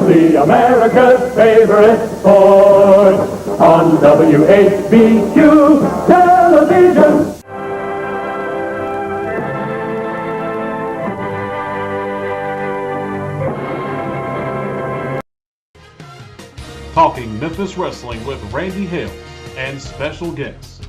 proudly America's favorite sport on WHBQ television. Talking Memphis Wrestling with Randy Hales and special guests.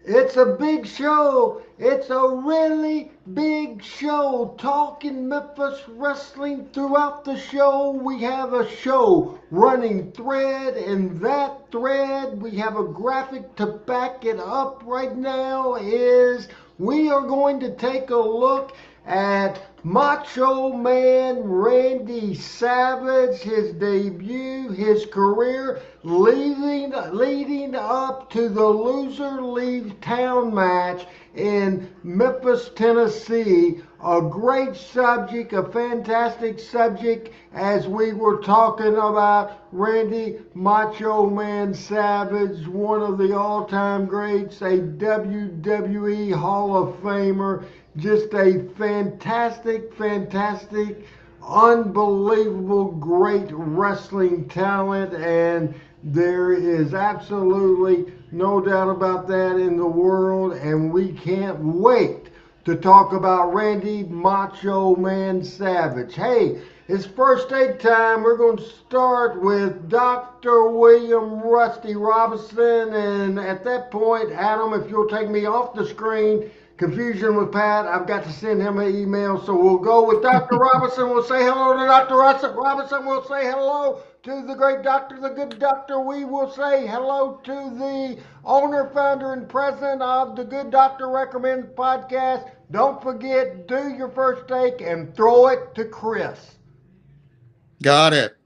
It's a big show. It's a really big show. Talking Memphis Wrestling throughout the show. We have a show running thread, and that thread, we have a graphic to back it up right now, is we are going to take a look at Macho Man Randy Savage, his debut, his career, leading up to the Loser Leave Town match in Memphis, Tennessee. A great subject, a fantastic subject, as we were talking about Randy Macho Man Savage, one of the all-time greats, a WWE Hall of Famer, just a fantastic, unbelievable, great wrestling talent, and there is absolutely no doubt about that in the world, and we can't wait to talk about Randy Macho Man Savage. Hey, it's first aid time. We're going to start with Dr. William Rusty Robinson, and at that point, Adam, if you'll take me off the screen, confusion with Pat, I've got to send him an email, so we'll go with Dr. Robinson. We'll say hello to Dr. Robinson. We'll say hello to the great doctor, the good doctor. We will say hello to the owner, founder, and president of the Good Doctor Recommends podcast. Don't forget, do your first take and throw it to Chris. Got it.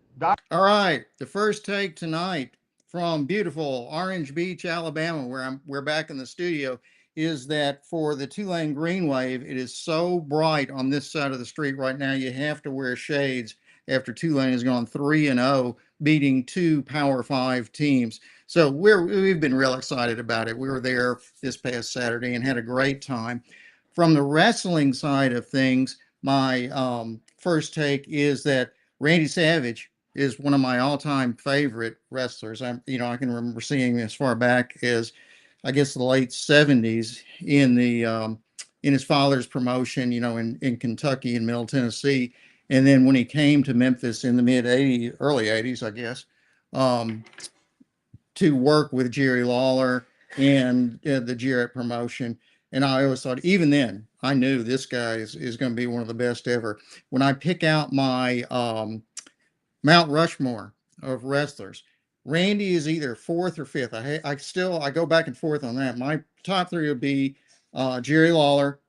All right. The first take tonight from beautiful Orange Beach, Alabama, where we're back in the studio, is that for the two-lane green wave, it is so bright on this side of the street right now, you have to wear shades after Tulane has gone 3-0, beating two Power 5 teams. So we've been real excited about it. We were there this past Saturday and had a great time. From the wrestling side of things, my first take is that Randy Savage is one of my all-time favorite wrestlers. I can remember seeing him as far back as, I guess, the late 70s in his father's promotion, in Kentucky and Middle Tennessee. And then when he came to Memphis in the early 80s, I guess, to work with Jerry Lawler and the Jarrett promotion. And I always thought, even then, I knew this guy is going to be one of the best ever. When I pick out my Mount Rushmore of wrestlers, Randy is either fourth or fifth. I go back and forth on that. My top three would be Jerry Lawler,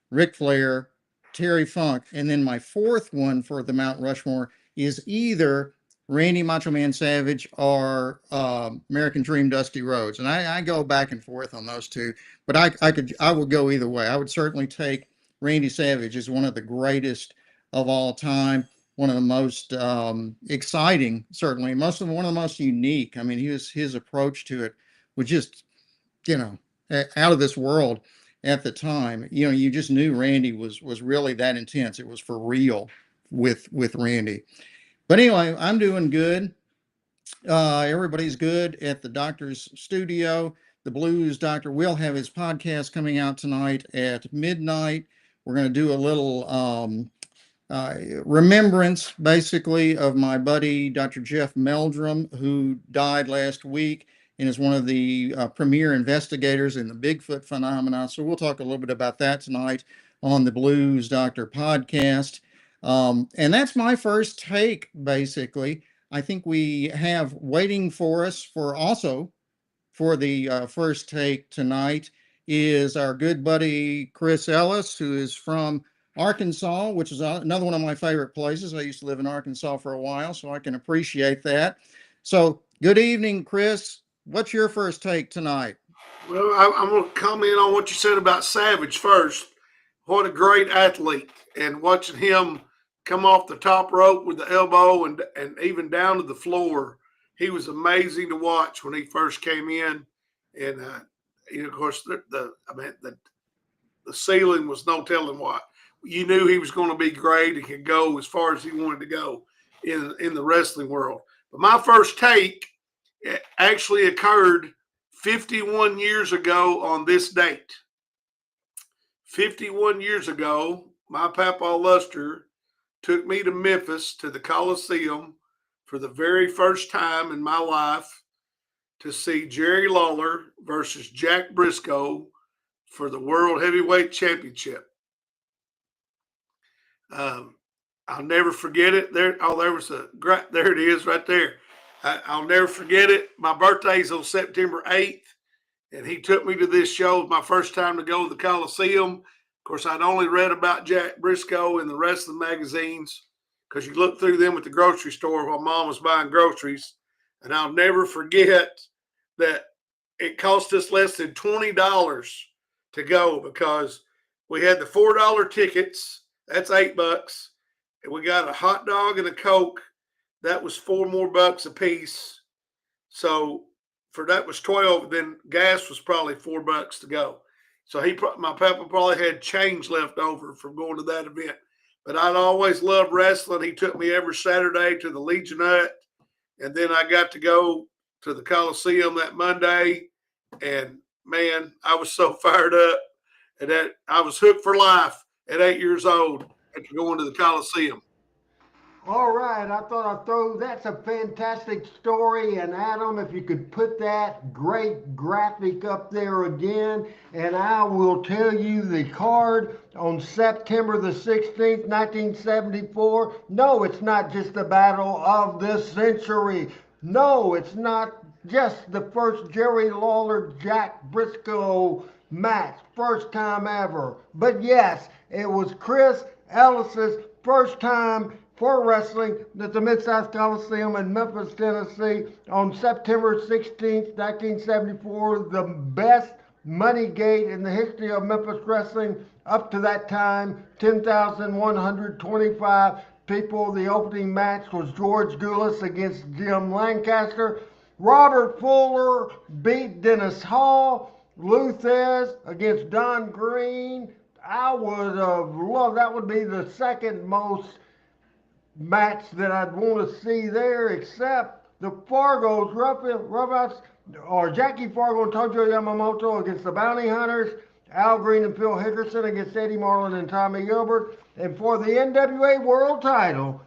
Ric Flair, Terry Funk, and then my fourth one for the Mount Rushmore is either Randy Macho Man Savage or American Dream Dusty Rhodes. And I go back and forth on those two, but I would go either way. I would certainly take Randy Savage as one of the greatest of all time, one of the most exciting, certainly, one of the most unique. I mean, his approach to it was just, out of this world at the time. You just knew Randy was really that intense. It was for real with Randy. But anyway, I'm doing good. Everybody's good at the doctor's studio. The Blues Doctor will have his podcast coming out tonight at midnight. We're going to do a little remembrance, basically, of my buddy, Dr. Jeff Meldrum, who died last week and is one of the premier investigators in the Bigfoot phenomenon. So we'll talk a little bit about that tonight on the Blues Doctor podcast. And that's my first take, basically. I think we have waiting for us for the first take tonight is our good buddy Chris Ellis, who is from Arkansas, which is another one of my favorite places. I used to live in Arkansas for a while, so I can appreciate that. So good evening, Chris. What's your first take tonight? Well, I'm going to comment on what you said about Savage first. What a great athlete. And watching him come off the top rope with the elbow and even down to the floor, he was amazing to watch when he first came in, and of course the ceiling was no telling what. You knew he was going to be great and could go as far as he wanted to go in the wrestling world. But my first take actually occurred 51 years ago on this date. 51 years ago, my Papa Luster took me to Memphis to the Coliseum for the very first time in my life to see Jerry Lawler versus Jack Briscoe for the World Heavyweight Championship. I'll never forget it. There it is right there. I'll never forget it. My birthday's on September 8th, and he took me to this show. It was my first time to go to the Coliseum. Of course, I'd only read about Jack Briscoe in the wrestling magazines because you look through them at the grocery store while Mom was buying groceries. And I'll never forget that it cost us less than $20 to go because we had the $4 tickets. That's $8. And we got a hot dog and a Coke. That was $4 more a piece. So for that was 12. Then gas was probably $4 to go. So my papa probably had change left over from going to that event. But I'd always loved wrestling. He took me every Saturday to the Legion Hut. And then I got to go to the Coliseum that Monday. And man, I was so fired up. And that I was hooked for life at 8 years old after going to the Coliseum. All right, I thought I'd that's a fantastic story. And Adam, if you could put that great graphic up there again, and I will tell you the card on September the 16th, 1974. No, it's not just the battle of the century. No, it's not just the first Jerry Lawler, Jack Briscoe match, first time ever. But yes, it was Chris Ellis's first time for wrestling at the Mid-South Coliseum in Memphis, Tennessee on September 16th, 1974. The best money gate in the history of Memphis wrestling up to that time, 10,125 people. The opening match was George Gulas against Jim Lancaster. Robert Fuller beat Dennis Hall. Lou Thez against Don Green. I would have loved, that would be the second most match that I'd want to see there, except the Fargos, Roughouts, or Jackie Fargo and Tojo Yamamoto against the Bounty Hunters, Al Green and Phil Hickerson against Eddie Marlin and Tommy Gilbert, and for the NWA World title,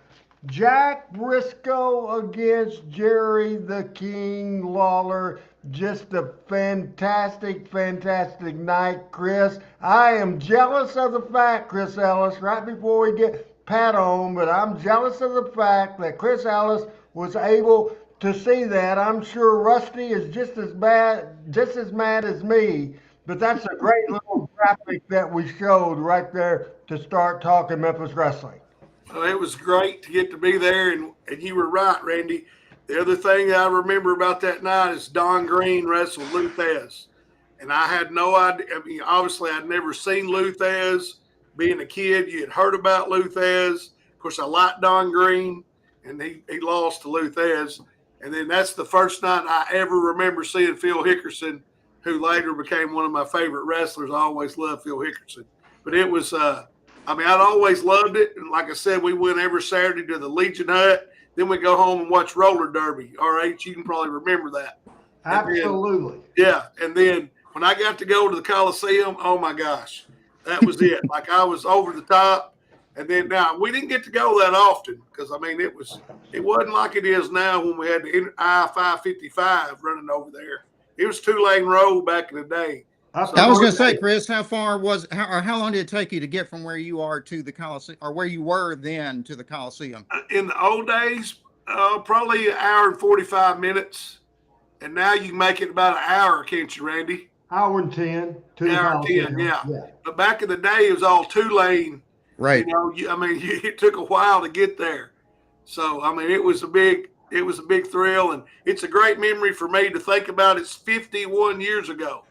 Jack Briscoe against Jerry the King Lawler. Just a fantastic, fantastic night, Chris. I am jealous of the fact, Chris Ellis, right before we get Pat on, but I'm jealous of the fact that Chris Ellis was able to see that. I'm sure Rusty is just as mad as me, but that's a great little graphic that we showed right there to start talking Memphis wrestling. Well, it was great to get to be there, and you were right, Randy. The other thing I remember about that night is Don Green wrestled Lou Thez, and I had no idea. I mean, obviously, I'd never seen Lou Thez. Being a kid, you had heard about Lou Thez. Of course, I liked Don Green, and he lost to Lou Thez. And then that's the first night I ever remember seeing Phil Hickerson, who later became one of my favorite wrestlers. I always loved Phil Hickerson. But it was, I'd always loved it. And like I said, we went every Saturday to the Legion Hut. Then we go home and watch roller derby. RH, you can probably remember that. Absolutely. And then when I got to go to the Coliseum, oh my gosh, that was it. Like I was over the top. And then now we didn't get to go that often because it wasn't like it is now when we had the I-555 running over there. It was 2-lane road back in the day. So I was going to say, Chris, how long did it take you to get from where you are to the Coliseum, or where you were then to the Coliseum? In the old days, probably an hour and 45 minutes. And now you can make it about an hour, can't you, Randy? Hour and 10. Hour and 10, yeah. But back in the day, it was all 2-lane. Right. It took a while to get there. So, it was a big thrill, and it's a great memory for me to think about. It's 51 years ago.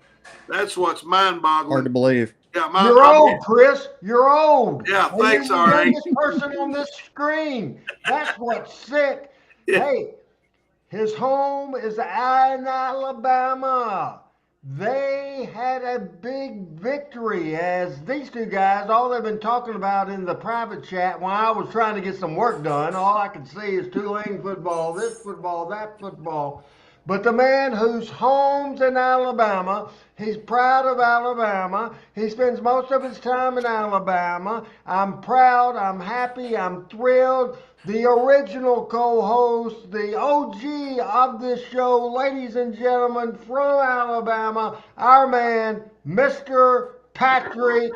That's what's mind-boggling. Hard to believe. Yeah, you're old, Chris. You're old. Yeah, thanks, all right. This person on this screen. That's what's sick. Yeah. Hey, His home is in Alabama. They had a big victory as these two guys, all they've been talking about in the private chat when I was trying to get some work done, all I could see is Tulane football, this football, that football. But the man whose home's in Alabama, he's proud of Alabama. He spends most of his time in Alabama. I'm proud, I'm happy, I'm thrilled. The original co-host, the OG of this show, ladies and gentlemen, from Alabama, our man, Mr. Patrick.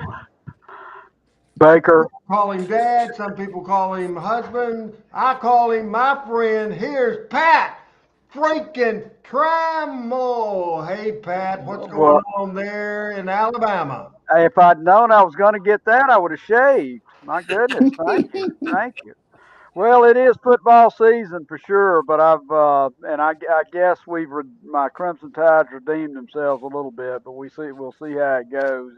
Baker. Call him dad, some people call him husband. I call him my friend. Here's Pat freaking Trammell. Hey, Pat, what's going Well, on there in Alabama? if I'd known I was going to get that, I would have shaved. My goodness, thank you, thank you. Well, it is football season for sure, but I guess my Crimson Tide's redeemed themselves a little bit, but we'll see how it goes.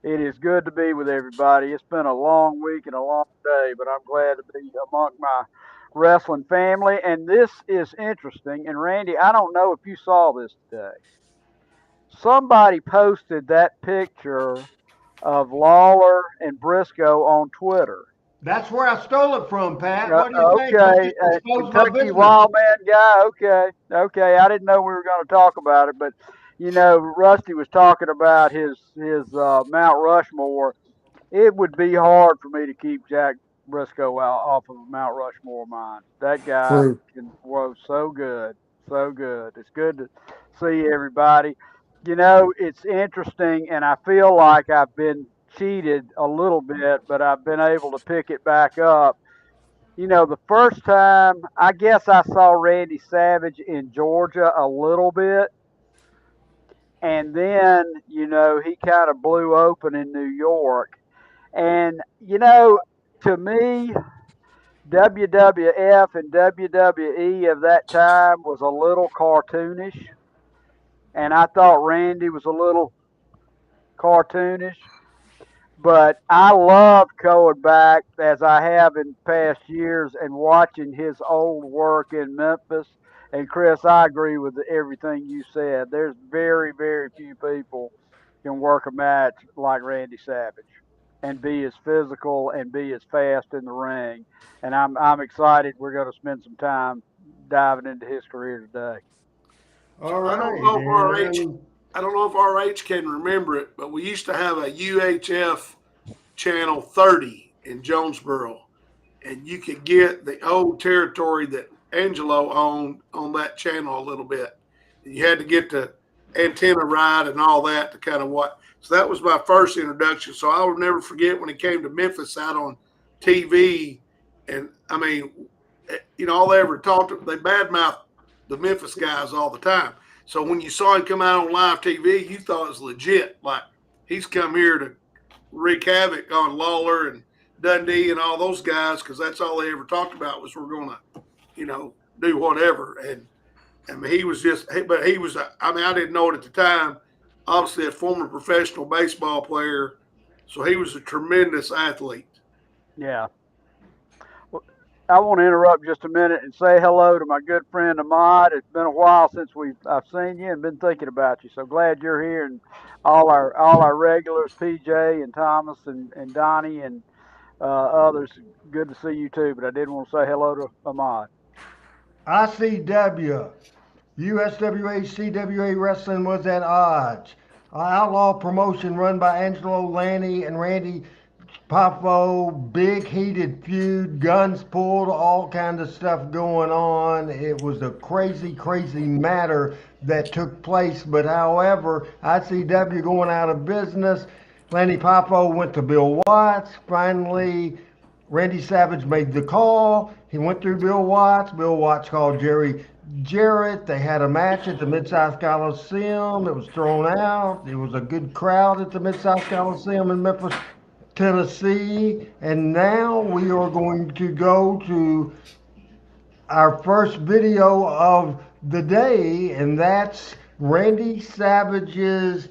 It is good to be with everybody. It's been a long week and a long day, but I'm glad to be among my wrestling family. And this is interesting. And Randy, I don't know if you saw this today. Somebody posted that picture of Lawler and Briscoe on Twitter. That's where I stole it from, Pat. What do you think? Let's Okay, just expose my Kentucky business. Wild Man guy. Okay. I didn't know we were going to talk about it, but Rusty was talking about his Mount Rushmore. It would be hard for me to keep Jack Briscoe out off of Mount Rushmore of mine. That guy True. was so good, so good. It's good to see everybody. It's interesting, and I feel like I've been cheated a little bit, but I've been able to pick it back up. The first time, I guess I saw Randy Savage in Georgia a little bit, and then, he kind of blew open in New York. And, to me, WWF and WWE of that time was a little cartoonish. And I thought Randy was a little cartoonish. But I love going back, as I have in past years, and watching his old work in Memphis. And Chris, I agree with everything you said. There's very, very few people can work a match like Randy Savage and be as physical and be as fast in the ring. And I'm excited. We're going to spend some time diving into his career today. All I don't right. know if RH, And I don't know if RH can remember it, but we used to have a UHF channel 30 in Jonesboro, and you could get the old territory that Angelo owned on that channel a little bit. You had to get the antenna right and all that to kind of what. So that was my first introduction. So I will never forget when he came to Memphis out on TV, and I mean, all they ever talked to, they badmouthed the Memphis guys all the time. So when you saw him come out on live TV, you thought it was legit. Like he's come here to wreak havoc on Lawler and Dundee and all those guys because that's all they ever talked about was we're going to, do whatever. And I mean, he was I didn't know it at the time. Obviously, a former professional baseball player, so he was a tremendous athlete. Yeah. I want to interrupt just a minute and say hello to my good friend Ahmad. It's been a while since I've seen you and been thinking about you. So glad you're here, and all our regulars, PJ and Thomas and Donnie and others. Good to see you too. But I did want to say hello to Ahmad. ICW, USWA, CWA Wrestling was at odds. Outlaw promotion run by Angelo Lanny and Randy Poffo, big heated feud, guns pulled, all kind of stuff going on. It was a crazy, crazy matter that took place. But however, ICW going out of business. Lanny Poffo went to Bill Watts. Finally, Randy Savage made the call. He went through Bill Watts. Bill Watts called Jerry Jarrett. They had a match at the Mid-South Coliseum. It was thrown out. It was a good crowd at the Mid-South Coliseum in Memphis, Tennessee. And now we are going to go to our first video of the day, and that's Randy Savage's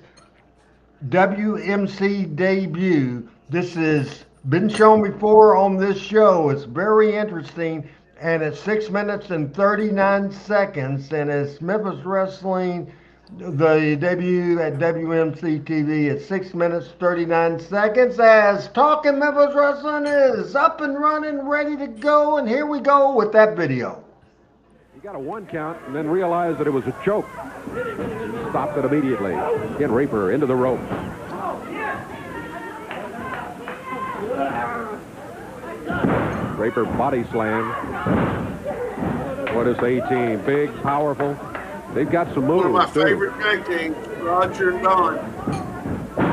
WMC debut. This has been shown before on this show. It's very interesting. and it's 6 minutes and 39 seconds, and it's Memphis Wrestling, the debut at WMC TV at 6 minutes 39 seconds, as Talking Memphis Wrestling is up and running, ready to go, and here we go with that video. He got a 1 count and then realized that it was a choke. Stopped it immediately. Again, Reaper into the ropes. Draper body slam. What is A-Team? Big, powerful. They've got some moves. One of my too. favorite tag teams, Roger and Don. No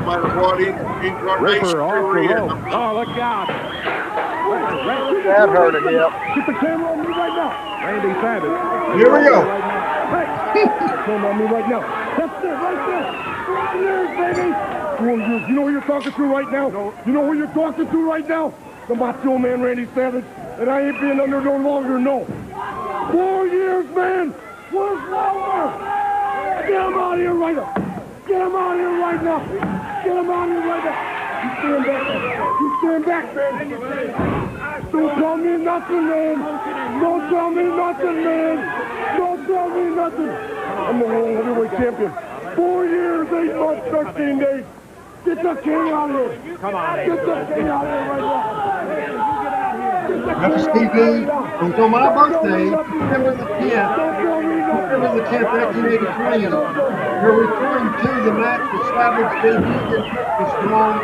matter what incarnation Ripper off the we're in. rope. Oh, look out. That hurt him, yep. Get the camera on me right now. Randy Savage. Here we go. Hey, camera on me right now. That's it, right there. 4 years, baby. 4 years. You know who you're talking to right now? You know who you're talking to right now? The Macho Man Randy Savage. And I ain't being under no longer, no. 4 years, man. Where's Lawler? Get him out of here right now. Get him out of here right now. Get him out of here right now. You stand back. You stand back, man. Don't tell me nothing, man. Don't tell me nothing, man. Don't tell me nothing. I'm the world heavyweight champion. 4 years, 8 months, 13 days. Get the king out of here. Come on. Get the king out of here right now. Memphis TV, it was on my birthday, December the 10th, December the 10th, 1983. You're referring to the match that Savage debuted against Memphis Strong,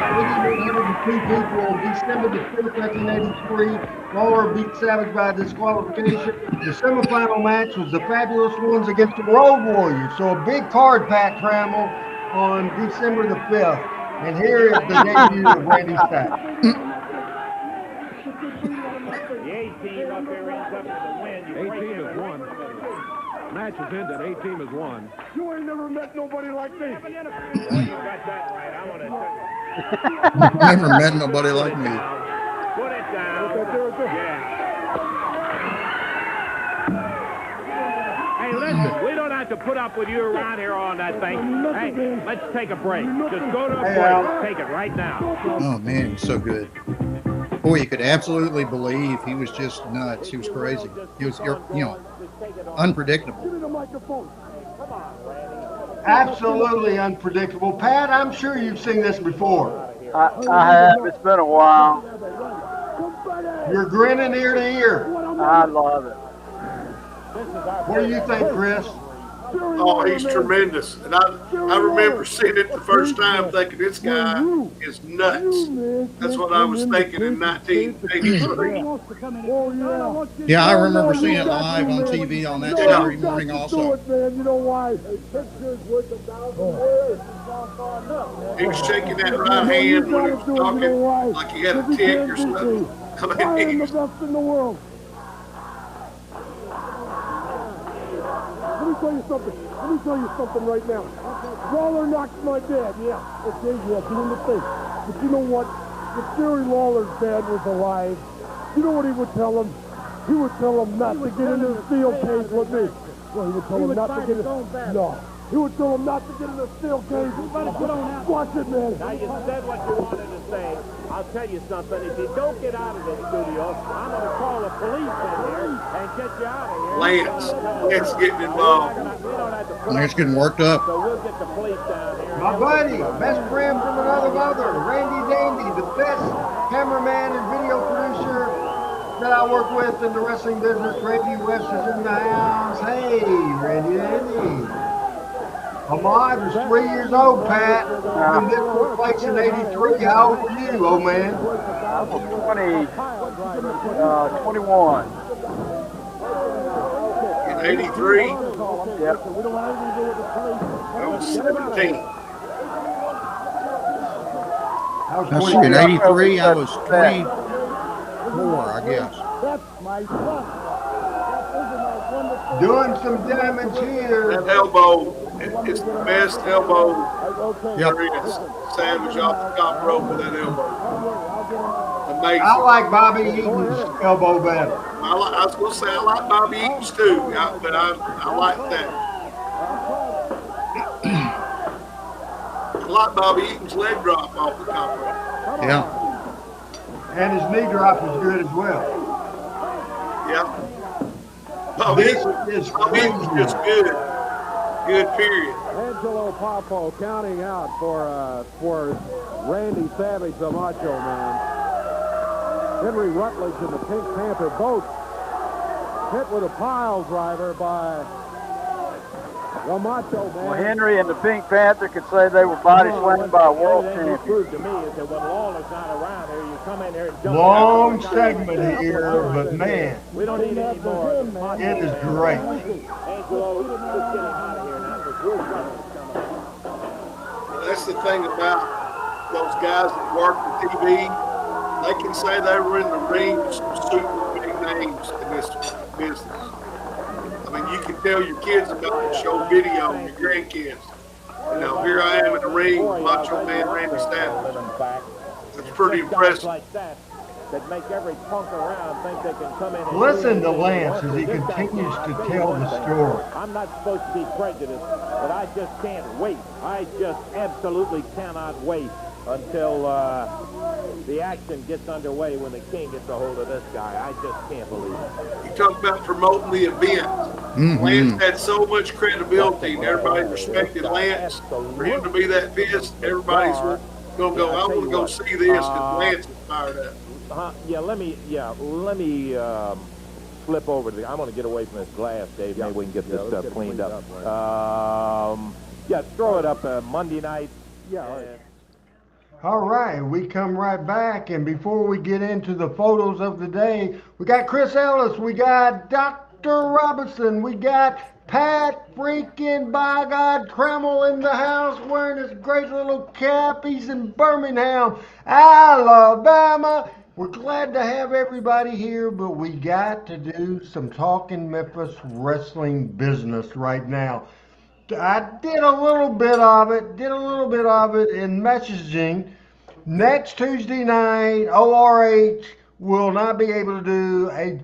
8,102 people on December the 5th, 1983. Lawler beat Savage by disqualification. The semifinal match was the Fabulous Ones against the Road Warriors. So a big card, Pat Trammell, on December the 5th. And here is the debut of Randy Savage. A-Team up there ends up with a win. A-Team has won. Match is ended. A-Team has won. You ain't never met nobody like me. You got that right. I want to Never met nobody like me. put it down. Hey, listen, we don't have to put up with you around here on that thing. Hey, let's take a break. Just go to a break. Take it right now. Oh man, he's so good. Boy, you could absolutely believe he was just nuts. He was crazy. He was, unpredictable. Absolutely unpredictable. Pat, I'm sure you've seen this before. I have. It's been a while. You're grinning ear to ear. I love it. What do you think, Chris? Oh, he's tremendous. And I remember seeing it the first time thinking this guy is nuts. That's what I was thinking in 1983. Yeah, I remember seeing it live on TV on that Saturday morning also. You know why? He was shaking that right hand when he was talking like he had a tick or something. I am the best in the world. Let me tell you something right now. Lawler knocked my dad, yeah. Okay, yeah, give him the thing. But you know what? If Jerry Lawler's dad was alive, you know what he would tell him? He would tell him not to get into the steel cage with me. Well, he would tell him not to get in. No. He would tell him not to get in the steel cage. Watch it, man. Now, you said what you wanted to say. I'll tell you something. If you don't get out of this studio, I'm going to call the police in here and get you out of here. Lance getting involved. Lance getting worked up. So we'll get the police down here. My buddy, best friend from another mother, Randy Dandy, the best cameraman and video producer that I work with in the wrestling business. Randy West is in the house. Hey, Randy Dandy. Ahmad was 3 years old, Pat. When this took place in 83, how old were you, old man? I was 21. In 83, Yep. I was 17. I was Now, 20. in 83, I was 24, I guess. Doing some damage here. That elbow, it's the best elbow Yep. there is. Savage off the top rope with that elbow. Amazing. I like Bobby Eaton's elbow better. I was going to say I like Bobby Eaton's too, but I like that. I like Bobby Eaton's leg drop off the top rope. Yeah. And his knee drop was good as well. Yeah. This is Bobby was just crazy. good, period. Angelo Popo counting out for Randy Savage, the Macho Man. Henry Rutledge and the Pink Panther both hit with a pile driver by the Macho Man. Well, Henry and the Pink Panther could say they were body slammed by a world champion. Proved to me is that when Lawler's not around here, you come in here and jump. Long segment here, but man, We don't need any more. it is great. Angelo, just get him out of here now because Bruce Rutledge's coming up. That's the thing about those guys that work the TV. They can say they were in the ring with some super big names in this business. I mean, you can tell your kids about it, show video, your grandkids. You know, here I am in the ring with Macho Man Randy Savage. That's pretty impressive. Like that make every punk around think they can come in and Listen to Lance as he continues to tell the story. I'm not supposed to be prejudiced, but I just can't wait. I just absolutely cannot wait until the action gets underway when the King gets a hold of this guy. I just can't believe it. You talk about promoting the event. Lance had so much credibility, and everybody respected Lance. For him to be that pissed, everybody's going to go, I want to go see this because Lance is fired up. Let me flip over to I'm going to get away from this glass, Dave. Maybe we can get this stuff cleaned up. Throw it up Monday night. All right, we come right back, and before we get into the photos of the day, we got Chris Ellis, we got Dr. Robinson, we got Pat freaking by God Trammell in the house wearing his great little cap. He's in Birmingham, Alabama. We're glad to have everybody here, but we got to do some talking Memphis wrestling business right now. I did a little bit of it in messaging. Next Tuesday night, ORH will not be able to do a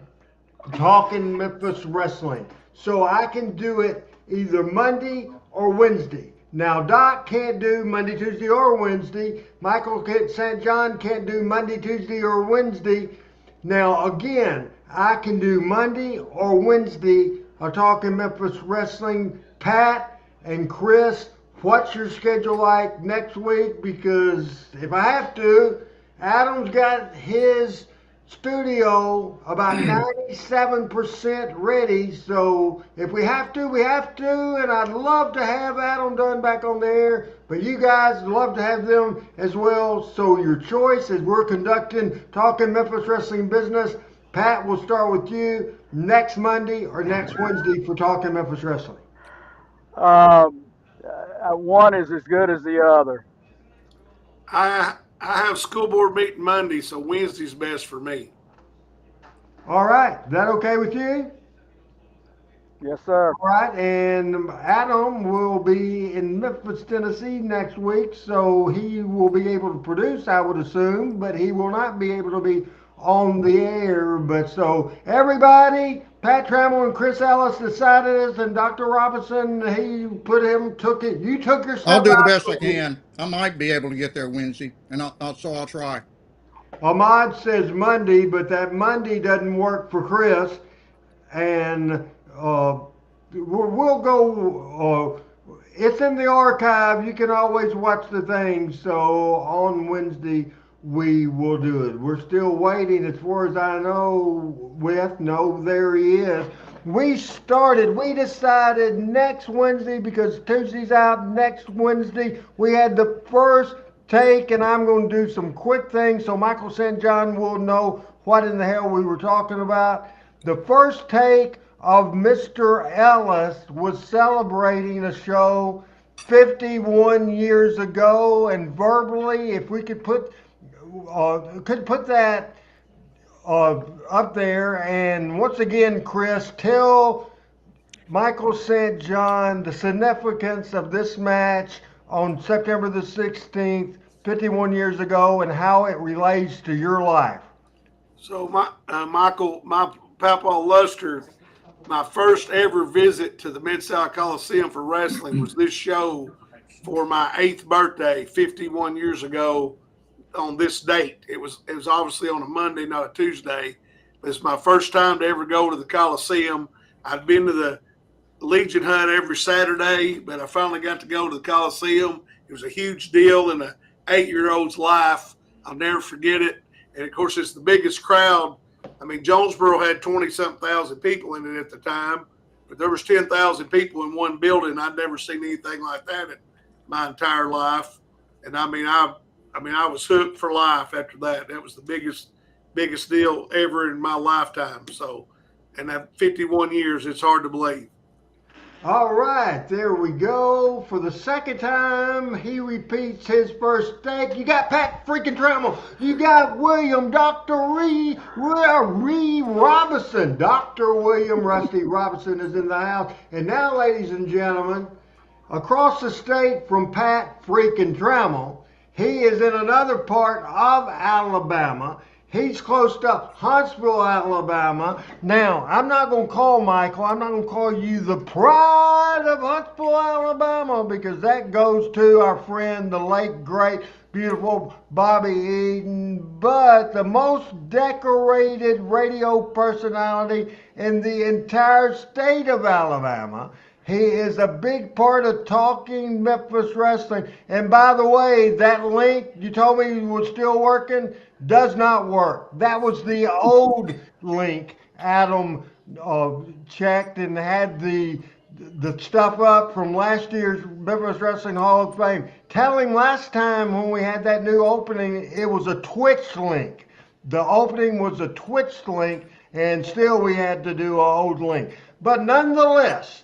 Talking Memphis Wrestling. So I can do it either Monday or Wednesday. Now, Doc can't do Monday, Tuesday, or Wednesday. Michael St. John can't do Monday, Tuesday, or Wednesday. Now, again, I can do Monday or Wednesday a Talking Memphis Wrestling. Pat and Chris, what's your schedule like next week? Because if I have to, Adam's got his studio about 97% ready. So if we have to, we have to. And I'd love to have Adam done back on the air, but you guys love to have them as well. So your choice as we're conducting Talking Memphis Wrestling Business. Pat, we'll start with you next Monday or next Wednesday for Talking Memphis Wrestling. One is as good as the other. I have school board meeting Monday, so Wednesday's best for me. All right. Is that okay with you? Yes, sir. All right. And Adam will be in Memphis, Tennessee next week, so he will be able to produce, I would assume, but he will not be able to be on the air. But so everybody, Pat Trammell and Chris Ellis decided this, and Dr. Robinson, took it. You took your stuff. I'll do the best I can. I might be able to get there Wednesday, and I'll try. Ahmad says Monday, but that Monday doesn't work for Chris, and we'll go. It's in the archive. You can always watch the thing. So on Wednesday we will do it. We're still waiting, as far as I know. There he is. We decided next Wednesday, because Tuesday's out. Next Wednesday we had the first take, and I'm going to do some quick things so Michael St. John will know what in the hell we were talking about. The first take of Mr. Ellis was celebrating a show 51 years ago, and verbally, if we could put that up there. And once again, Chris, tell Michael St. John the significance of this match on September the 16th, 51 years ago, and how it relates to your life. So Michael, my Papa Luster, my first ever visit to the Mid-South Coliseum for wrestling was this show for my 8th birthday 51 years ago on this date. It was obviously on a Monday, not a Tuesday. It's my first time to ever go to the Coliseum. I'd been to the Legion hunt every Saturday, but I finally got to go to the Coliseum. It was a huge deal in an 8-year-old's life. I'll never forget it. And of course, it's the biggest crowd. I mean, Jonesboro had 20-something thousand people in it at the time, but there was 10,000 people in one building. I'd never seen anything like that in my entire life. And I mean, I was hooked for life after that. That was the biggest deal ever in my lifetime. So, and that 51 years, it's hard to believe. All right, there we go. For the second time, he repeats his first steak. You got Pat freaking Trammell. You got William Dr. Ree Robinson. Dr. William Rusty Robinson is in the house. And now, ladies and gentlemen, across the state from Pat freaking Trammell, he is in another part of Alabama. He's close to Huntsville, Alabama. Now, I'm not going to call Michael, I'm not going to call you the pride of Huntsville, Alabama, because that goes to our friend, the late, great, beautiful Bobby Eaton, but the most decorated radio personality in the entire state of Alabama. He is a big part of talking Memphis wrestling. And by the way, that link you told me was still working does not work. That was the old link. Adam checked and had the stuff up from last year's Memphis Wrestling Hall of Fame. Tell him last time when we had that new opening, it was a Twitch link. The opening was a Twitch link, and still we had to do an old link. But nonetheless,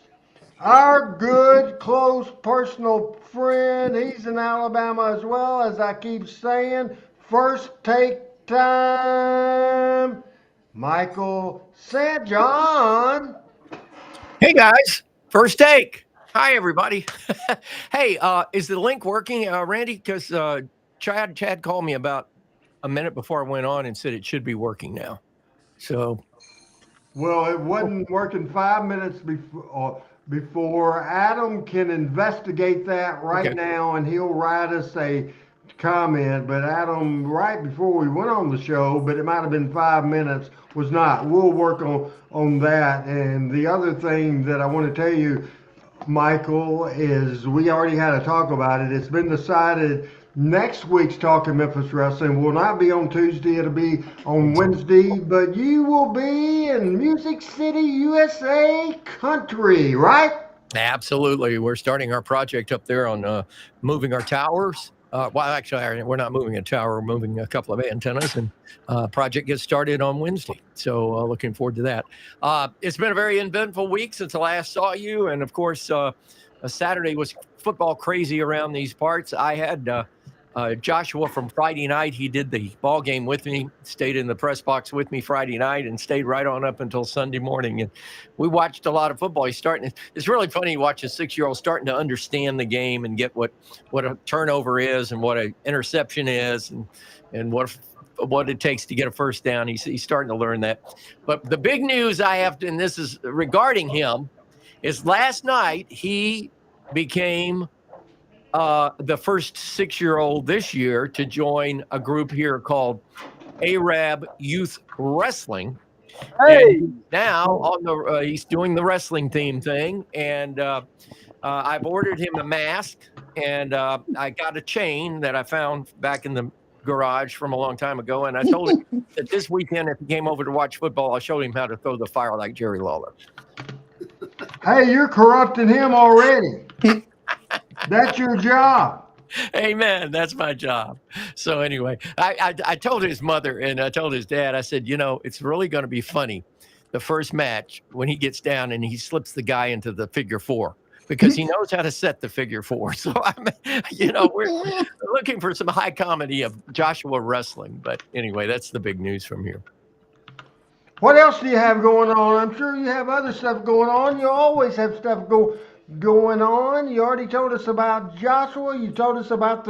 our good, close, personal friend, he's in Alabama as well, as I keep saying. First take time, Michael St. John. Hey guys, first take. Hi everybody. Hey, is the link working, Randy? Because Chad called me about a minute before I went on and said it should be working now. So, well, it wasn't working 5 minutes before. Adam can investigate that right now, and he'll write us a comment. But Adam, right before we went on the show, but it might have been 5 minutes, was not. We'll work on that. And the other thing that I want to tell you, Michael, is we already had a talk about it. It's been decided next week's Talking Memphis Wrestling will not be on Tuesday. It'll be on Wednesday. But you will be in Music City, USA country, right? absolutely. We're starting our project up there on moving our towers. Well, actually, we're not moving a tower. We're moving a couple of antennas, and project gets started on Wednesday. So looking forward to that. It's been a very eventful week since I last saw you. And, of course, Saturday was football crazy around these parts. I had Joshua from Friday night. He did the ball game with me, stayed in the press box with me Friday night, and stayed right on up until Sunday morning. And we watched a lot of football. It's really funny to watch a 6-year-old starting to understand the game and get what a turnover is and what an interception is and what it takes to get a first down. He's starting to learn that. But the big news I have, and this is regarding him, is last night he became the first 6-year-old this year to join a group here called Arab Youth Wrestling. Hey, and now on the he's doing the wrestling theme thing, and I've ordered him a mask, and I got a chain that I found back in the garage from a long time ago, and I told him that this weekend, if he came over to watch football, I showed him how to throw the fire like Jerry Lawler. Hey, you're corrupting him already. That's your job. Amen. That's my job. So anyway, I told his mother and I told his dad, I said, it's really going to be funny the first match when he gets down and he slips the guy into the figure four, because he knows how to set the figure four. So, we're looking for some high comedy of Joshua wrestling. But anyway, that's the big news from here. What else do you have going on? I'm sure you have other stuff going on. You always have stuff going on. You already told us about Joshua. You told us about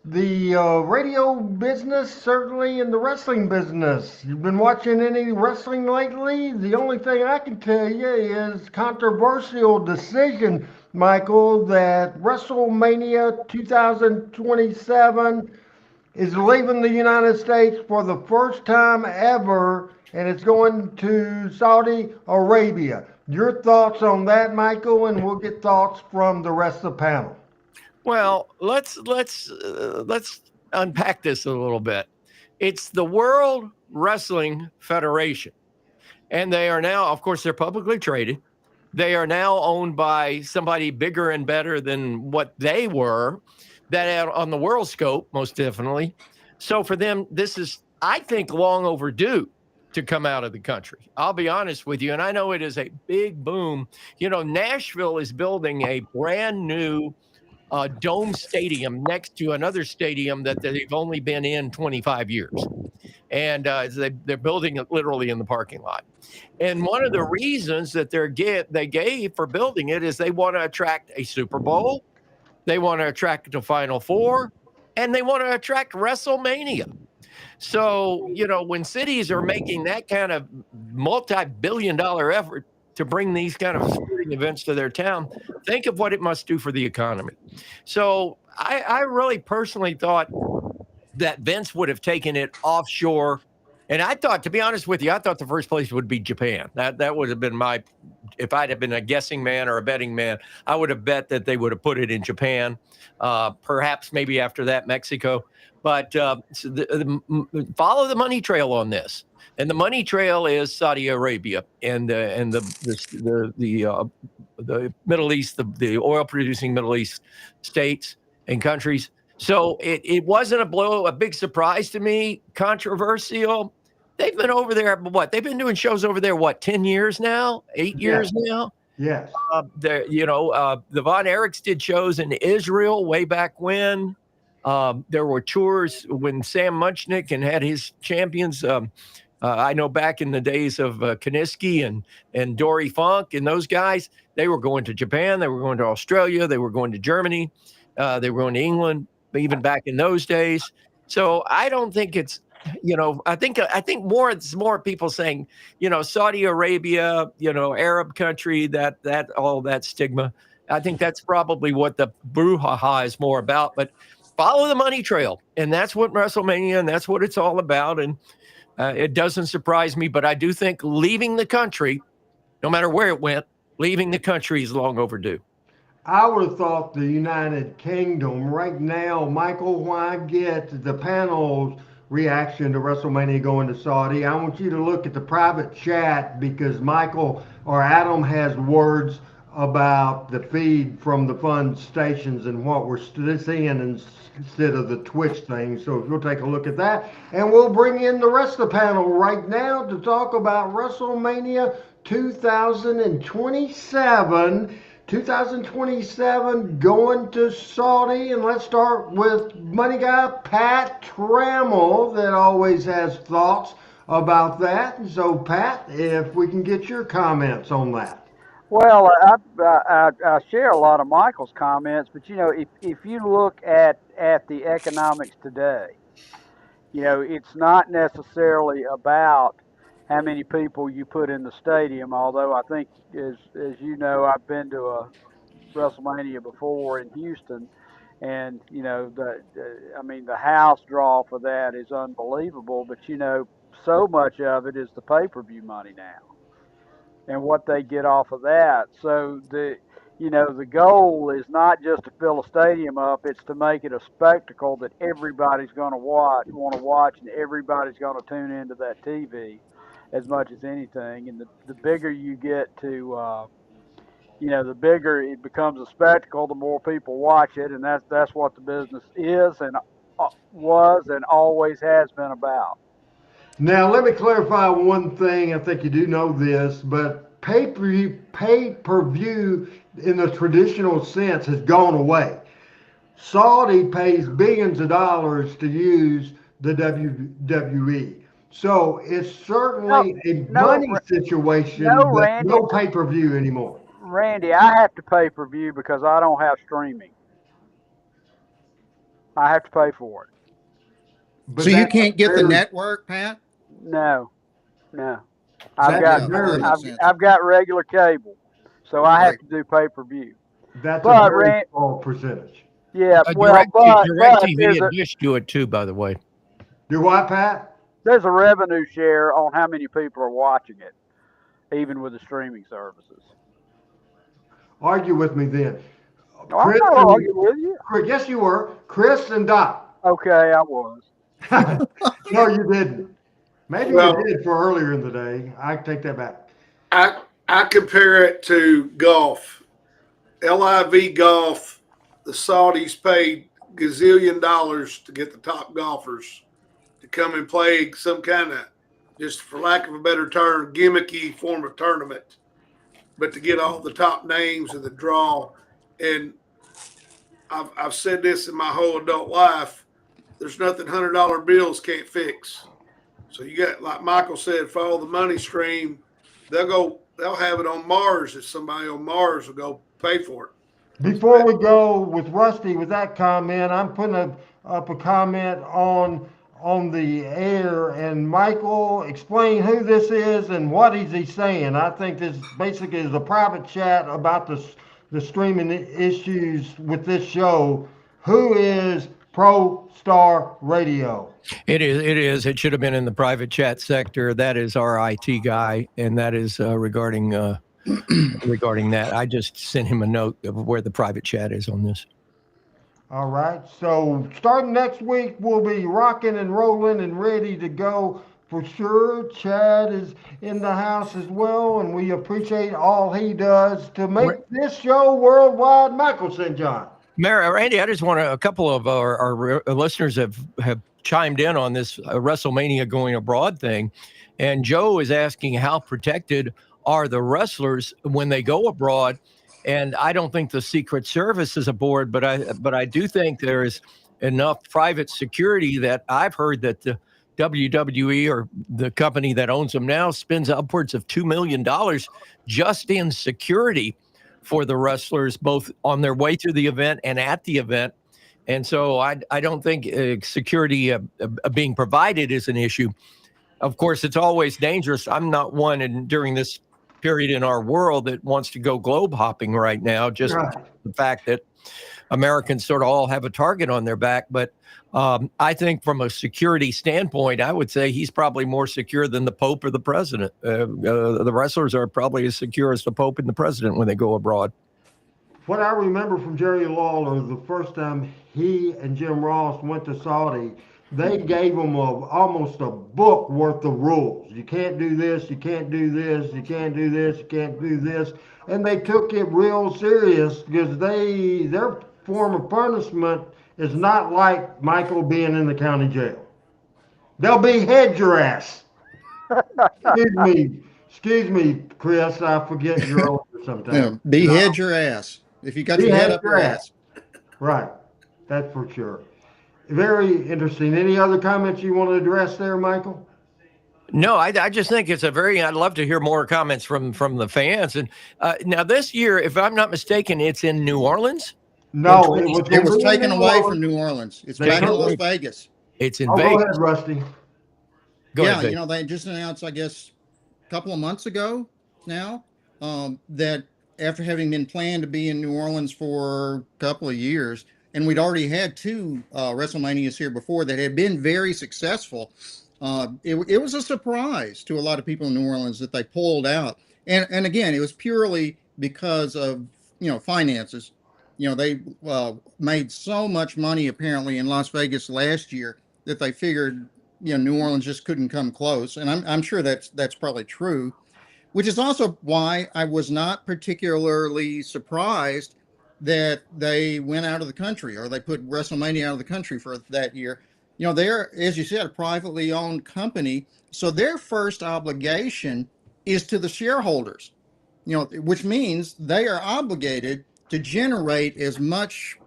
the radio business, certainly in the wrestling business. You've been watching any wrestling lately? The only thing I can tell you is controversial decision, Michael, that WrestleMania 2027 is leaving the United States for the first time ever, and it's going to Saudi Arabia. Your thoughts on that, Michael, and we'll get thoughts from the rest of the panel. Well, let's unpack this a little bit. It's the World Wrestling Federation, and they are now, of course, they're publicly traded. They are now owned by somebody bigger and better than what they were, that on the world scope, most definitely. So for them, this is, I think, long overdue to come out of the country. I'll be honest with you, and I know it is a big boom. You know, Nashville is building a brand new dome stadium next to another stadium that they've only been in 25 years. And they're building it literally in the parking lot. And one of the reasons that they gave for building it is they want to attract a Super Bowl, they want to attract the Final Four, and they want to attract WrestleMania. So, you know, when cities are making that kind of multi-billion-dollar effort to bring these kind of sporting events to their town, think of what it must do for the economy. So I really personally thought that Vince would have taken it offshore. And I thought, to be honest with you, I thought the first place would be Japan. That would have been if I'd have been a guessing man or a betting man, I would have bet that they would have put it in Japan, perhaps maybe after that Mexico. But follow the money trail on this. And the money trail is Saudi Arabia and the Middle East, the oil-producing Middle East states and countries. So it wasn't a big surprise to me, controversial. They've been over there, they've been doing shows over there, 10 years now, 8 years now? Yes. The Von Erichs did shows in Israel way back when. There were tours when Sam Munchnick and had his champions. I know back in the days of Kaniski and Dory Funk and those guys, they were going to Japan, they were going to Australia, they were going to Germany, they were going to England, even back in those days. So I don't think it's, I think it's more people saying, Saudi Arabia, Arab country, that all that stigma. I think that's probably what the brouhaha is more about. But follow the money trail, and that's what WrestleMania, and that's what it's all about. And it doesn't surprise me, but I do think leaving the country, no matter where it went, leaving the country is long overdue. I would have thought the United Kingdom right now, Michael, when I get the panel's reaction to WrestleMania going to Saudi, I want you to look at the private chat because Michael or Adam has words about the feed from the fun stations and what we're seeing instead of the Twitch thing. So we'll take a look at that, and we'll bring in the rest of the panel right now to talk about WrestleMania 2027. 2027 going to Saudi, and let's start with money guy Pat Trammell that always has thoughts about that. And so Pat, if we can get your comments on that. Well, I share a lot of Michael's comments, but if you look at the economics today, it's not necessarily about how many people you put in the stadium. Although I think, as you know, I've been to a WrestleMania before in Houston, and the house draw for that is unbelievable. But so much of it is the pay-per-view money now, and what they get off of that. So the goal is not just to fill a stadium up; it's to make it a spectacle that everybody's going to want to watch, and everybody's going to tune into that TV as much as anything. And the bigger you get to, the bigger it becomes a spectacle, the more people watch it, and that's what the business is and was and always has been about. Now, let me clarify one thing. I think you do know this, but pay-per-view in the traditional sense has gone away. Saudi pays billions of dollars to use the WWE. So it's certainly a money situation, but no pay-per-view anymore. Randy, I have to pay-per-view because I don't have streaming. I have to pay for it. But so you can't get the network, Pat? No. I've got regular cable, so I have to do pay-per-view. That's a very small percentage. Yeah, well, but DirecTV and Dish do it too, by the way. Do what, Pat? there's a revenue share on how many people are watching it, even with the streaming services. Argue with me then. No, I'm not arguing with you. Yes, you were. Chris and Doc. Okay, I was. No, you didn't. Maybe Well, you did for earlier in the day. I take that back. I compare it to golf. LIV golf, the Saudis paid gazillion dollars to get the top golfers to come and play some kind of, just for lack of a better term, gimmicky form of tournament, but to get all the top names in the draw. And I've said this in my whole adult life, there's nothing $100 bills can't fix. So you got, like Michael said, follow the money stream. They'll have it on Mars if somebody on Mars will go pay for it. Before we go with Rusty with that comment, I'm putting up a comment on the air, and Michael, explain who this is and what is he saying. I think this basically is a private chat about the streaming issues with this show. Who is Pro Star Radio? It is. It should have been in the private chat sector. That is our IT guy, and that is regarding that. I just sent him a note of where the private chat is on this. All right. So starting next week, we'll be rocking and rolling and ready to go for sure. Chad is in the house as well, and we appreciate all he does to make this show worldwide. Michael St. John. Randy, I just want a couple of our listeners have chimed in on this WrestleMania going abroad thing. And Joe is asking how protected are the wrestlers when they go abroad. And I don't think the Secret Service is aboard, but I do think there is enough private security that I've heard that the WWE or the company that owns them now spends upwards of $2 million just in security for the wrestlers, both on their way to the event and at the event. And so I don't think security being provided is an issue. Of course, it's always dangerous. I'm not one during this period in our world that wants to go globe hopping right now, just the fact that Americans sort of all have a target on their back. But I think from a security standpoint, I would say he's probably more secure than the Pope or the president. The wrestlers are probably as secure as the Pope and the president when they go abroad. What I remember from Jerry Lawler, the first time he and Jim Ross went to Saudi, they gave them almost a book worth of rules. You can't do this, you can't do this, you can't do this, you can't do this. And they took it real serious because their form of punishment is not like Michael being in the county jail. They'll behead your ass. Excuse me, Chris, I forget you're older sometimes. Behead your ass. If you got your head up your ass. Right, that's for sure. Very interesting. Any other comments you want to address there, Michael? No, I just think it's I'd love to hear more comments from the fans. And now this year, if I'm not mistaken, it's in New Orleans? No, it was taken away from New Orleans. It's back in Las Vegas. It's in Vegas. Go ahead, Rusty. Go ahead, they just announced, I guess, a couple of months ago now, that after having been planned to be in New Orleans for a couple of years, and we'd already had two WrestleManias here before that had been very successful. It was a surprise to a lot of people in New Orleans that they pulled out. And again, it was purely because of, finances. They made so much money apparently in Las Vegas last year that they figured, New Orleans just couldn't come close. And I'm sure that's probably true, which is also why I was not particularly surprised that they went out of the country, or they put WrestleMania out of the country for that year. They're, as you said, a privately owned company. So their first obligation is to the shareholders, which means they are obligated to generate as much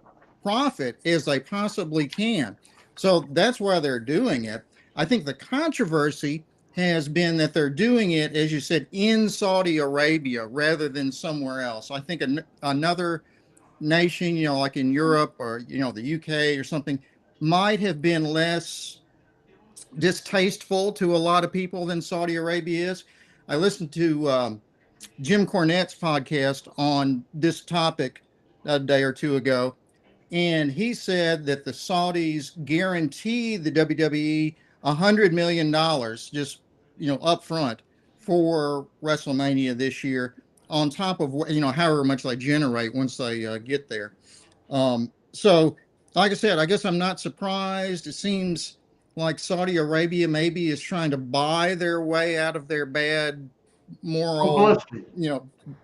profit as they possibly can. So that's why they're doing it. I think the controversy has been that they're doing it, as you said, in Saudi Arabia rather than somewhere else. I think another nation, like in Europe or, the UK or something, might have been less distasteful to a lot of people than Saudi Arabia is. I listened to Jim Cornette's podcast on this topic a day or two ago, and he said that the Saudis guaranteed the WWE $100 million just up front for WrestleMania this year, on top of what however much they generate once they get there. So, like I said, I guess I'm not surprised. It seems like Saudi Arabia maybe is trying to buy their way out of their bad moral, Publicity.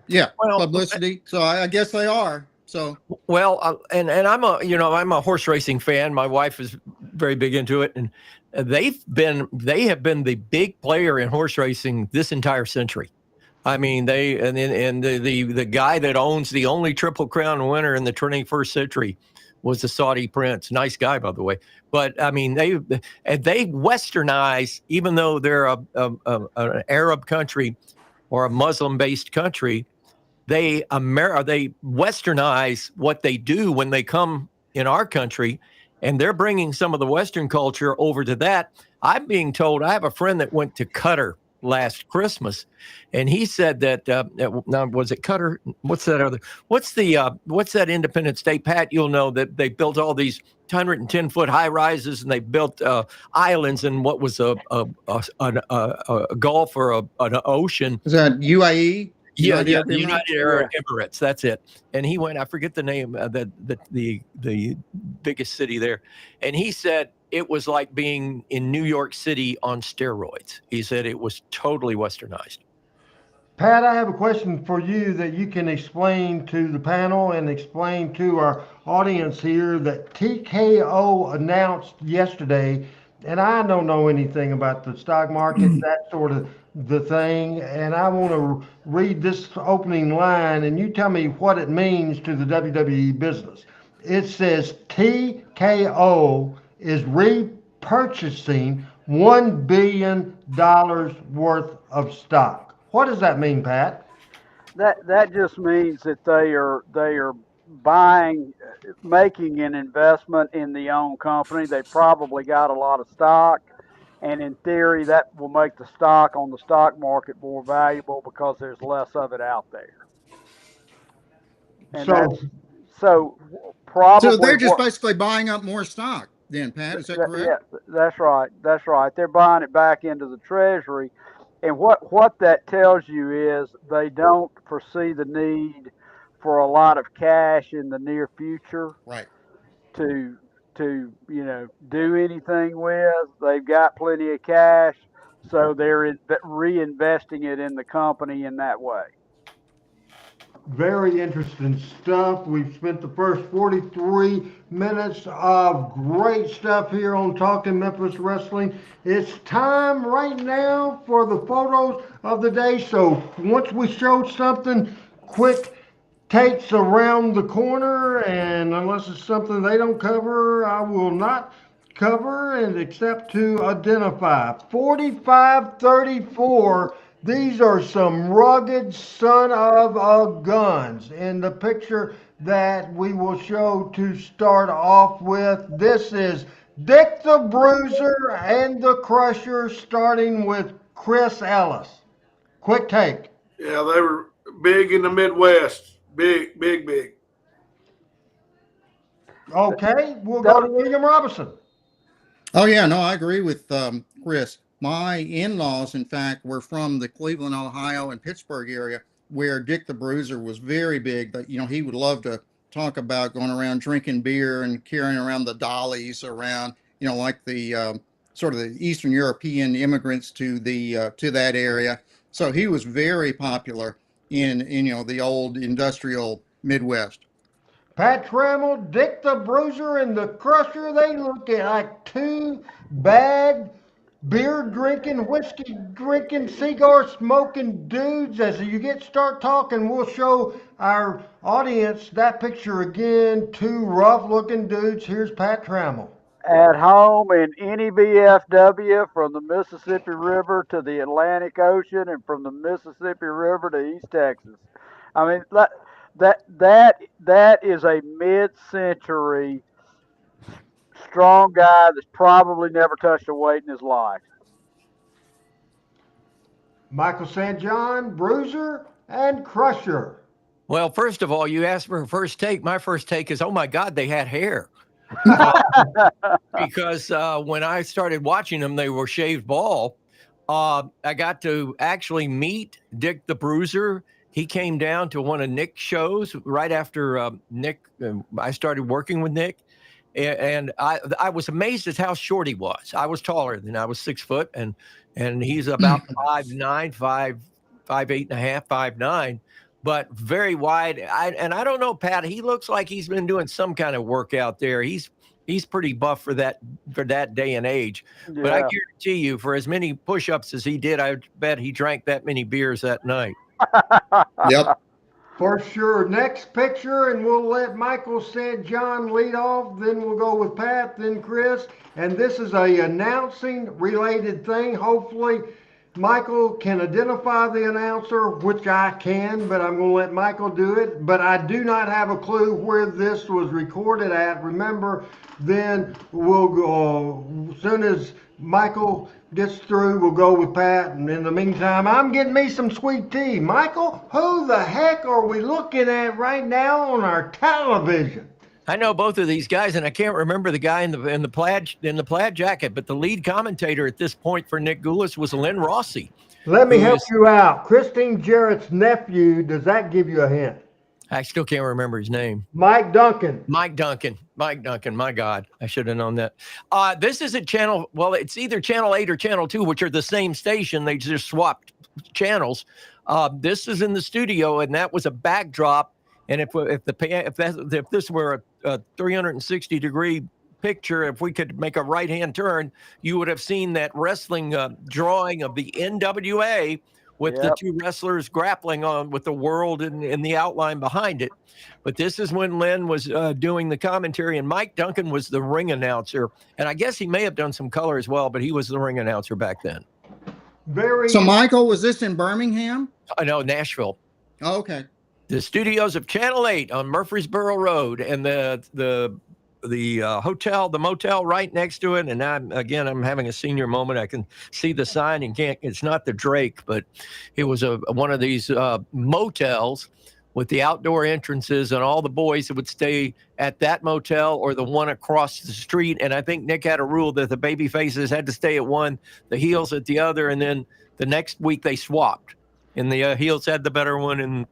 Yeah, Well, publicity. So I guess they are. So well, and I'm a horse racing fan. My wife is very big into it, and they have been the big player in horse racing this entire century. I mean, the guy that owns the only Triple Crown winner in the 21st century was the Saudi prince. Nice guy, by the way. But I mean, they westernize, even though they're an Arab country or a Muslim-based country. They westernize what they do when they come in our country, and they're bringing some of the Western culture over to that. I'm being told, I have a friend that went to Qatar last Christmas, and he said that now, was it Qatar? What's that independent state, Pat? You'll know that they built all these 110-foot high rises, and they built islands in what was a gulf or an ocean. Is that UAE? Yeah, United Arab Emirates. That's it. And he went. I forget the name. The biggest city there, and he said it was like being in New York City on steroids. He said it was totally westernized. Pat, I have a question for you that you can explain to the panel and explain to our audience here that TKO announced yesterday, and I don't know anything about the stock market, that sort of the thing, and I want to read this opening line, and you tell me what it means to the WWE business. It says TKO is repurchasing $1 billion worth of stock. What does that mean, Pat? That just means that they are buying, making an investment in the owned company. They probably got a lot of stock, and in theory, that will make the stock on the stock market more valuable because there's less of it out there. And so probably. So they're just basically buying up more stock, then, Pat. Is that correct? Yeah, that's right. That's right. They're buying it back into the treasury. And what that tells you is they don't foresee the need for a lot of cash in the near future. Right. To do anything with. They've got plenty of cash, so they're reinvesting it in the company in that way. Very interesting stuff. We've spent the first 43 minutes of great stuff here on Talking Memphis Wrestling. It's time right now for the photos of the day. So once we show something, quick takes around the corner, and unless it's something they don't cover, I will not cover and except to identify. 4534. These are some rugged son of a guns. In the picture that we will show to start off with, this is Dick the Bruiser and the Crusher, starting with Chris Ellis. Quick take. Yeah, they were big in the Midwest. Big. Okay, we'll go to William Robinson. Oh, yeah, no, I agree with Chris. My in-laws, in fact, were from the Cleveland, Ohio, and Pittsburgh area, where Dick the Bruiser was very big. But he would love to talk about going around drinking beer and carrying around the dollies around, like the sort of the Eastern European immigrants to that area. So he was very popular in the old industrial Midwest. Pat Trammell, Dick the Bruiser, and the Crusher, they look like two bad beer drinking, whiskey drinking, cigar smoking dudes. As you start talking, we'll show our audience that picture again. Two rough looking dudes. Here's Pat Trammell. At home in any VFW, from the Mississippi River to the Atlantic Ocean, and from the Mississippi River to East Texas. I mean, that is a mid-century strong guy that's probably never touched a weight in his life. Michael St. John, Bruiser, and Crusher. Well, first of all, you asked for a first take. My first take is, oh my God, they had hair. Because when I started watching them, they were shaved bald. I got to actually meet Dick the Bruiser. He came down to one of Nick's shows right after Nick. I started working with Nick, and I was amazed at how short he was. I was taller than I was 6 foot, and he's about 5'9", 5'8.5", 5'9", but very wide. I don't know, Pat. He looks like he's been doing some kind of work out there. He's pretty buff for that day and age. Yeah. But I guarantee you, for as many push-ups as he did, I bet he drank that many beers that night. Yep. For sure. Next picture, and we'll let Michael St. John lead off. Then we'll go with Pat, then Chris. And this is a announcing related thing. Hopefully, Michael can identify the announcer, which I can, but I'm going to let Michael do it. But I do not have a clue where this was recorded at. Remember, then we'll go, as soon as Michael gets through, we'll go with Pat. And in the meantime, I'm getting me some sweet tea. Michael, who the heck are we looking at right now on our television? I know both of these guys, and I can't remember the guy in the plaid jacket, but the lead commentator at this point for Nick Goulas was Lynn Rossi. Let me help you out. Christine Jarrett's nephew, does that give you a hint? I still can't remember his name. Mike Duncan. My God, I should have known that. This is a channel, well, it's either Channel 8 or Channel 2, which are the same station. They just swapped channels. This is in the studio, and that was a backdrop. And if this were a 360-degree picture, if we could make a right-hand turn, you would have seen that wrestling drawing of the NWA with the two wrestlers grappling on with the world in the outline behind it. But this is when Lynn was doing the commentary, and Mike Duncan was the ring announcer. And I guess he may have done some color as well, but he was the ring announcer back then. So, Michael, was this in Birmingham? No, Nashville. Oh, okay. The studios of Channel 8 on Murfreesboro Road, and the hotel, the motel right next to it. And I'm having a senior moment. I can see the sign and it's not the Drake, but it was one of these motels with the outdoor entrances, and all the boys that would stay at that motel or the one across the street. And I think Nick had a rule that the baby faces had to stay at one, the heels at the other. And then the next week they swapped, and the heels had the better one, and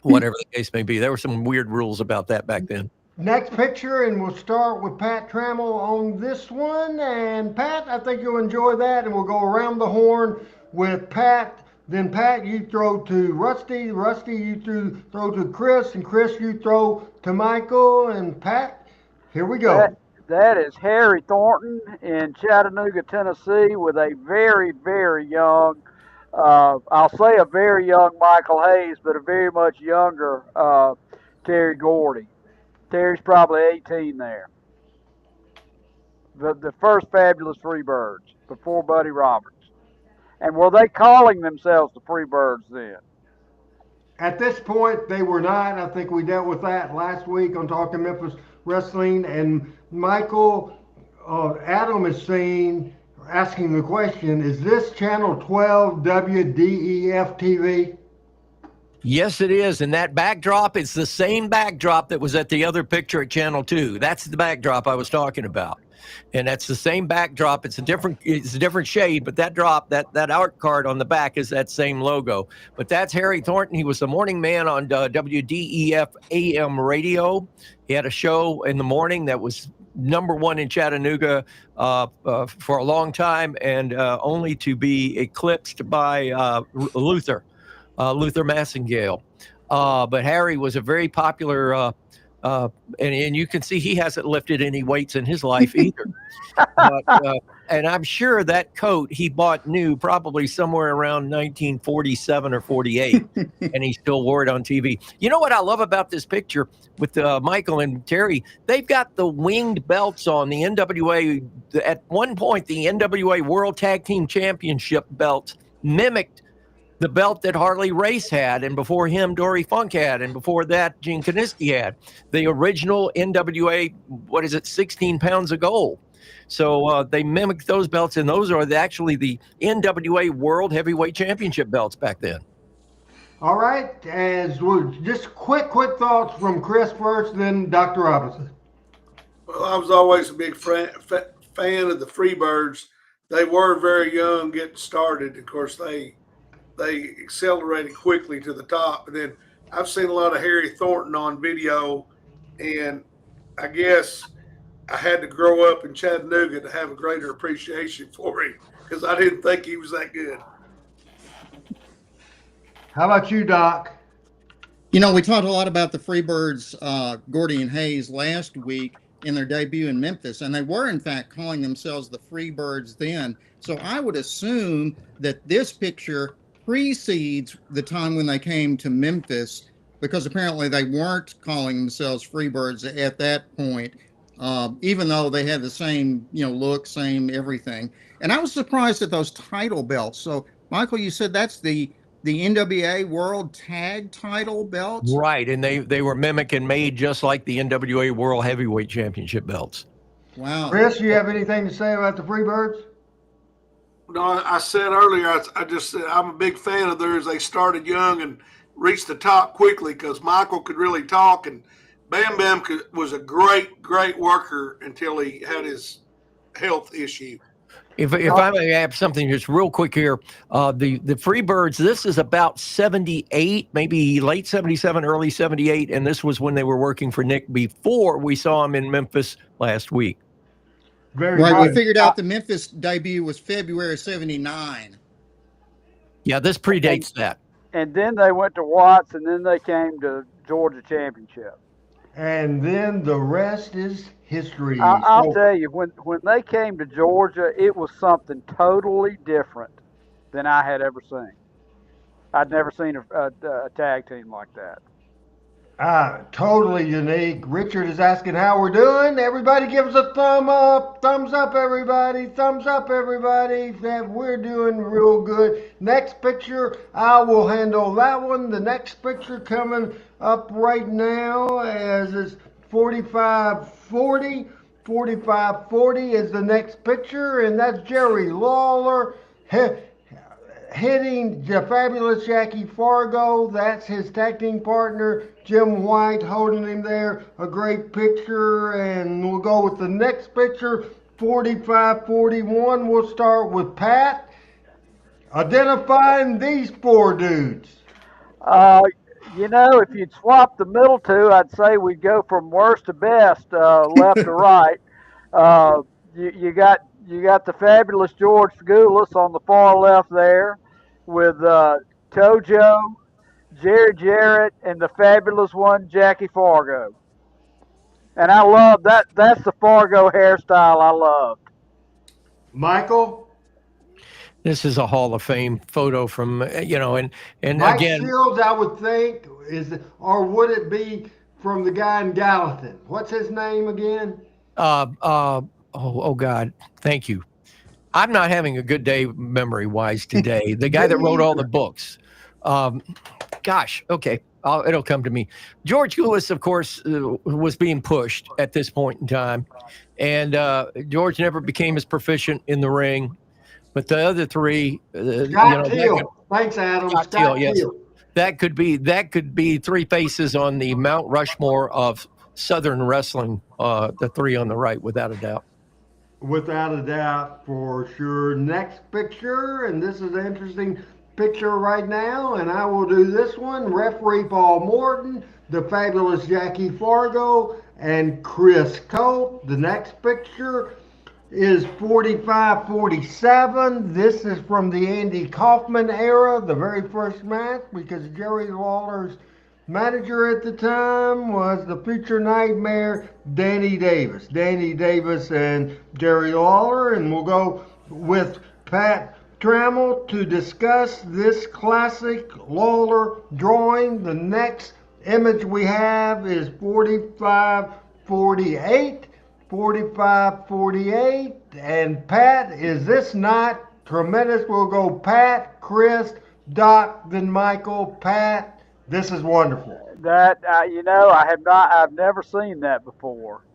whatever the case may be. There were some weird rules about that back then. Next picture, and we'll start with Pat Trammell on this one. And Pat, I think you'll enjoy that. And we'll go around the horn with Pat. Then Pat, you throw to Rusty. Rusty, you throw to Chris. And Chris, you throw to Michael. And Pat, here we go. That is Harry Thornton in Chattanooga, Tennessee, with a very, very young, I'll say a very young Michael Hayes, but a very much younger Terry Gordy. Terry's probably 18 there. The first Fabulous Freebirds before Buddy Roberts. And were they calling themselves the Freebirds then? At this point, they were not. I think we dealt with that last week on Talking Memphis Wrestling. And Michael, Adam is asking the question, is this Channel 12 WDEF TV? Yes, it is. And that backdrop is the same backdrop that was at the other picture at Channel 2. That's the backdrop I was talking about. And that's the same backdrop. It's a different shade, but that art card on the back is that same logo. But that's Harry Thornton. He was the morning man on WDEF AM radio. He had a show in the morning that was #1 in Chattanooga for a long time, and only to be eclipsed by Luther Massengale. But Harry was a very popular, and you can see he hasn't lifted any weights in his life either. But, and I'm sure that coat he bought new probably somewhere around 1947 or 48, and he still wore it on TV. You know what I love about this picture with Michael and Terry? They've got the winged belts on. The NWA, at one point, the NWA World Tag Team Championship belt mimicked the belt that Harley Race had, and before him, Dory Funk had, and before that, Gene Kiniski had. The original NWA, 16 pounds of gold. So they mimicked those belts, and those are actually the NWA World Heavyweight Championship belts back then. All right, as we're just quick thoughts from Chris first, then Dr. Robinson. Well, I was always a big fan of the Freebirds. They were very young getting started. Of course, they accelerated quickly to the top. And then I've seen a lot of Harry Thornton on video, and I guess I had to grow up in Chattanooga to have a greater appreciation for him because I didn't think he was that good. How about you, Doc? You know, we talked a lot about the Freebirds, Gordy and Hayes, last week in their debut in Memphis, and they were, in fact, calling themselves the Freebirds then. So I would assume that this picture precedes the time when they came to Memphis, because apparently they weren't calling themselves Freebirds at that point, even though they had the same, look, same everything. And I was surprised at those title belts. So, Michael, you said that's the NWA World Tag Title belts? Right, and they were mimicking made just like the NWA World Heavyweight Championship belts. Wow. Chris, you have anything to say about the Freebirds? No, I said earlier, I just said I'm a big fan of theirs. They started young and reached the top quickly because Michael could really talk, and Bam Bam was a great worker until he had his health issue. If I may add something just real quick here, the Freebirds, this is about 78, maybe late 77, early 78, and this was when they were working for Nick before we saw him in Memphis last week. Very right. good. We figured out the Memphis debut was February 79. Yeah, this predates that. And then they went to Watts, and then they came to Georgia Championship. And then the rest is history. I'll tell you, when they came to Georgia, it was something totally different than I had ever seen. I'd never seen a tag team like that. Totally unique. Richard is asking how we're doing. Everybody give us a thumb up. Thumbs up, everybody. Thumbs up, everybody. We're doing real good. Next picture, I will handle that one. The next picture coming up right now as it's 45-40. 45-40 is the next picture, and that's Jerry Lawler hitting the fabulous Jackie Fargo. That's his tag team partner, Jim White, holding him there. A great picture. And we'll go with the next picture, 45-41. We'll start with Pat. Identifying these four dudes. If you'd swap the middle two, I'd say we'd go from worst to best, left to right. You got the fabulous George Fagoulis on the far left there, with Tojo, Jerry Jarrett, and the fabulous one, Jackie Fargo. And I love that. That's the Fargo hairstyle I loved. Michael? This is a Hall of Fame photo from, and Mike again. Shields, I would think, or would it be from the guy in Gallatin? What's his name again? Oh God, thank you. I'm not having a good day memory-wise today. The guy that wrote all the books. Gosh, okay, it'll come to me. George Lewis, of course, was being pushed at this point in time, and George never became as proficient in the ring. But the other three, Scott Teal. Thanks, Adam. Scott Teal, yes. That could be three faces on the Mount Rushmore of Southern wrestling. The three on the right, without a doubt. Without a doubt, for sure. Next picture, and this is an interesting picture right now, and I will do this one. Referee Paul Morton, the fabulous Jackie Fargo, and Chris Cope. The next picture is 45-47. This is from the Andy Kaufman era, the very first match, because Jerry Lawler's manager at the time was the future nightmare, Danny Davis. Danny Davis and Jerry Lawler. And we'll go with Pat Trammell to discuss this classic Lawler drawing. The next image we have is 45-48. 45-48. And Pat, is this not tremendous? We'll go Pat, Chris, Doc, then Michael. Pat, this is wonderful. That I've never seen that before.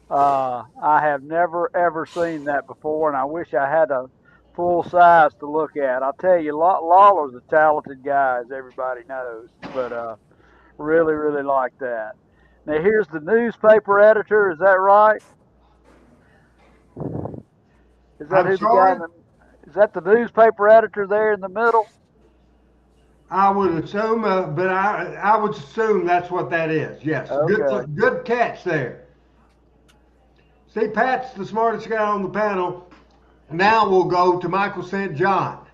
I have never ever seen that before, and I wish I had a full size to look at. I'll tell you, Lawler's a talented guy, as everybody knows, but really, really like that. Now here's the newspaper editor. Is that right? Is that I'm who the guy? sorry? Is that the newspaper editor there in the middle? I would assume, but I would assume that's what that is. Yes, Okay. good catch there. See, Pat's the smartest guy on the panel. Now we'll go to Michael St. John.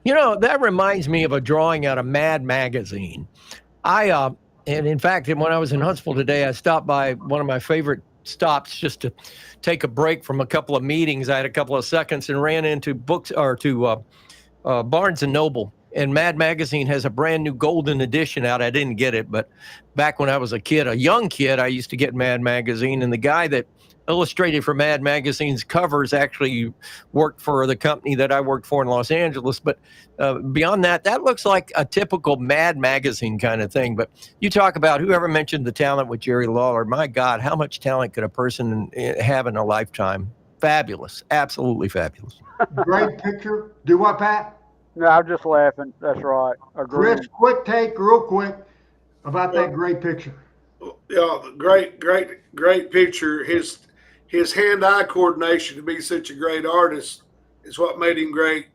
You know, that reminds me of a drawing out of Mad Magazine. And in fact, when I was in Huntsville today, I stopped by one of my favorite stops just to take a break from a couple of meetings. I had a couple of seconds and ran into Barnes and Noble. And Mad Magazine has a brand new golden edition out. I didn't get it, but back when I was a young kid, I used to get Mad Magazine. And the guy that illustrated for Mad Magazine's covers actually worked for the company that I worked for in Los Angeles. But beyond that, that looks like a typical Mad Magazine kind of thing. But you talk about whoever mentioned the talent with Jerry Lawler. My God, how much talent could a person have in a lifetime? Fabulous. Absolutely fabulous. Great picture. Do what, Pat? No, I'm just laughing. That's right. Agreed. Chris, quick take, real quick, about that great picture. Yeah, great picture. His hand-eye coordination to be such a great artist is what made him great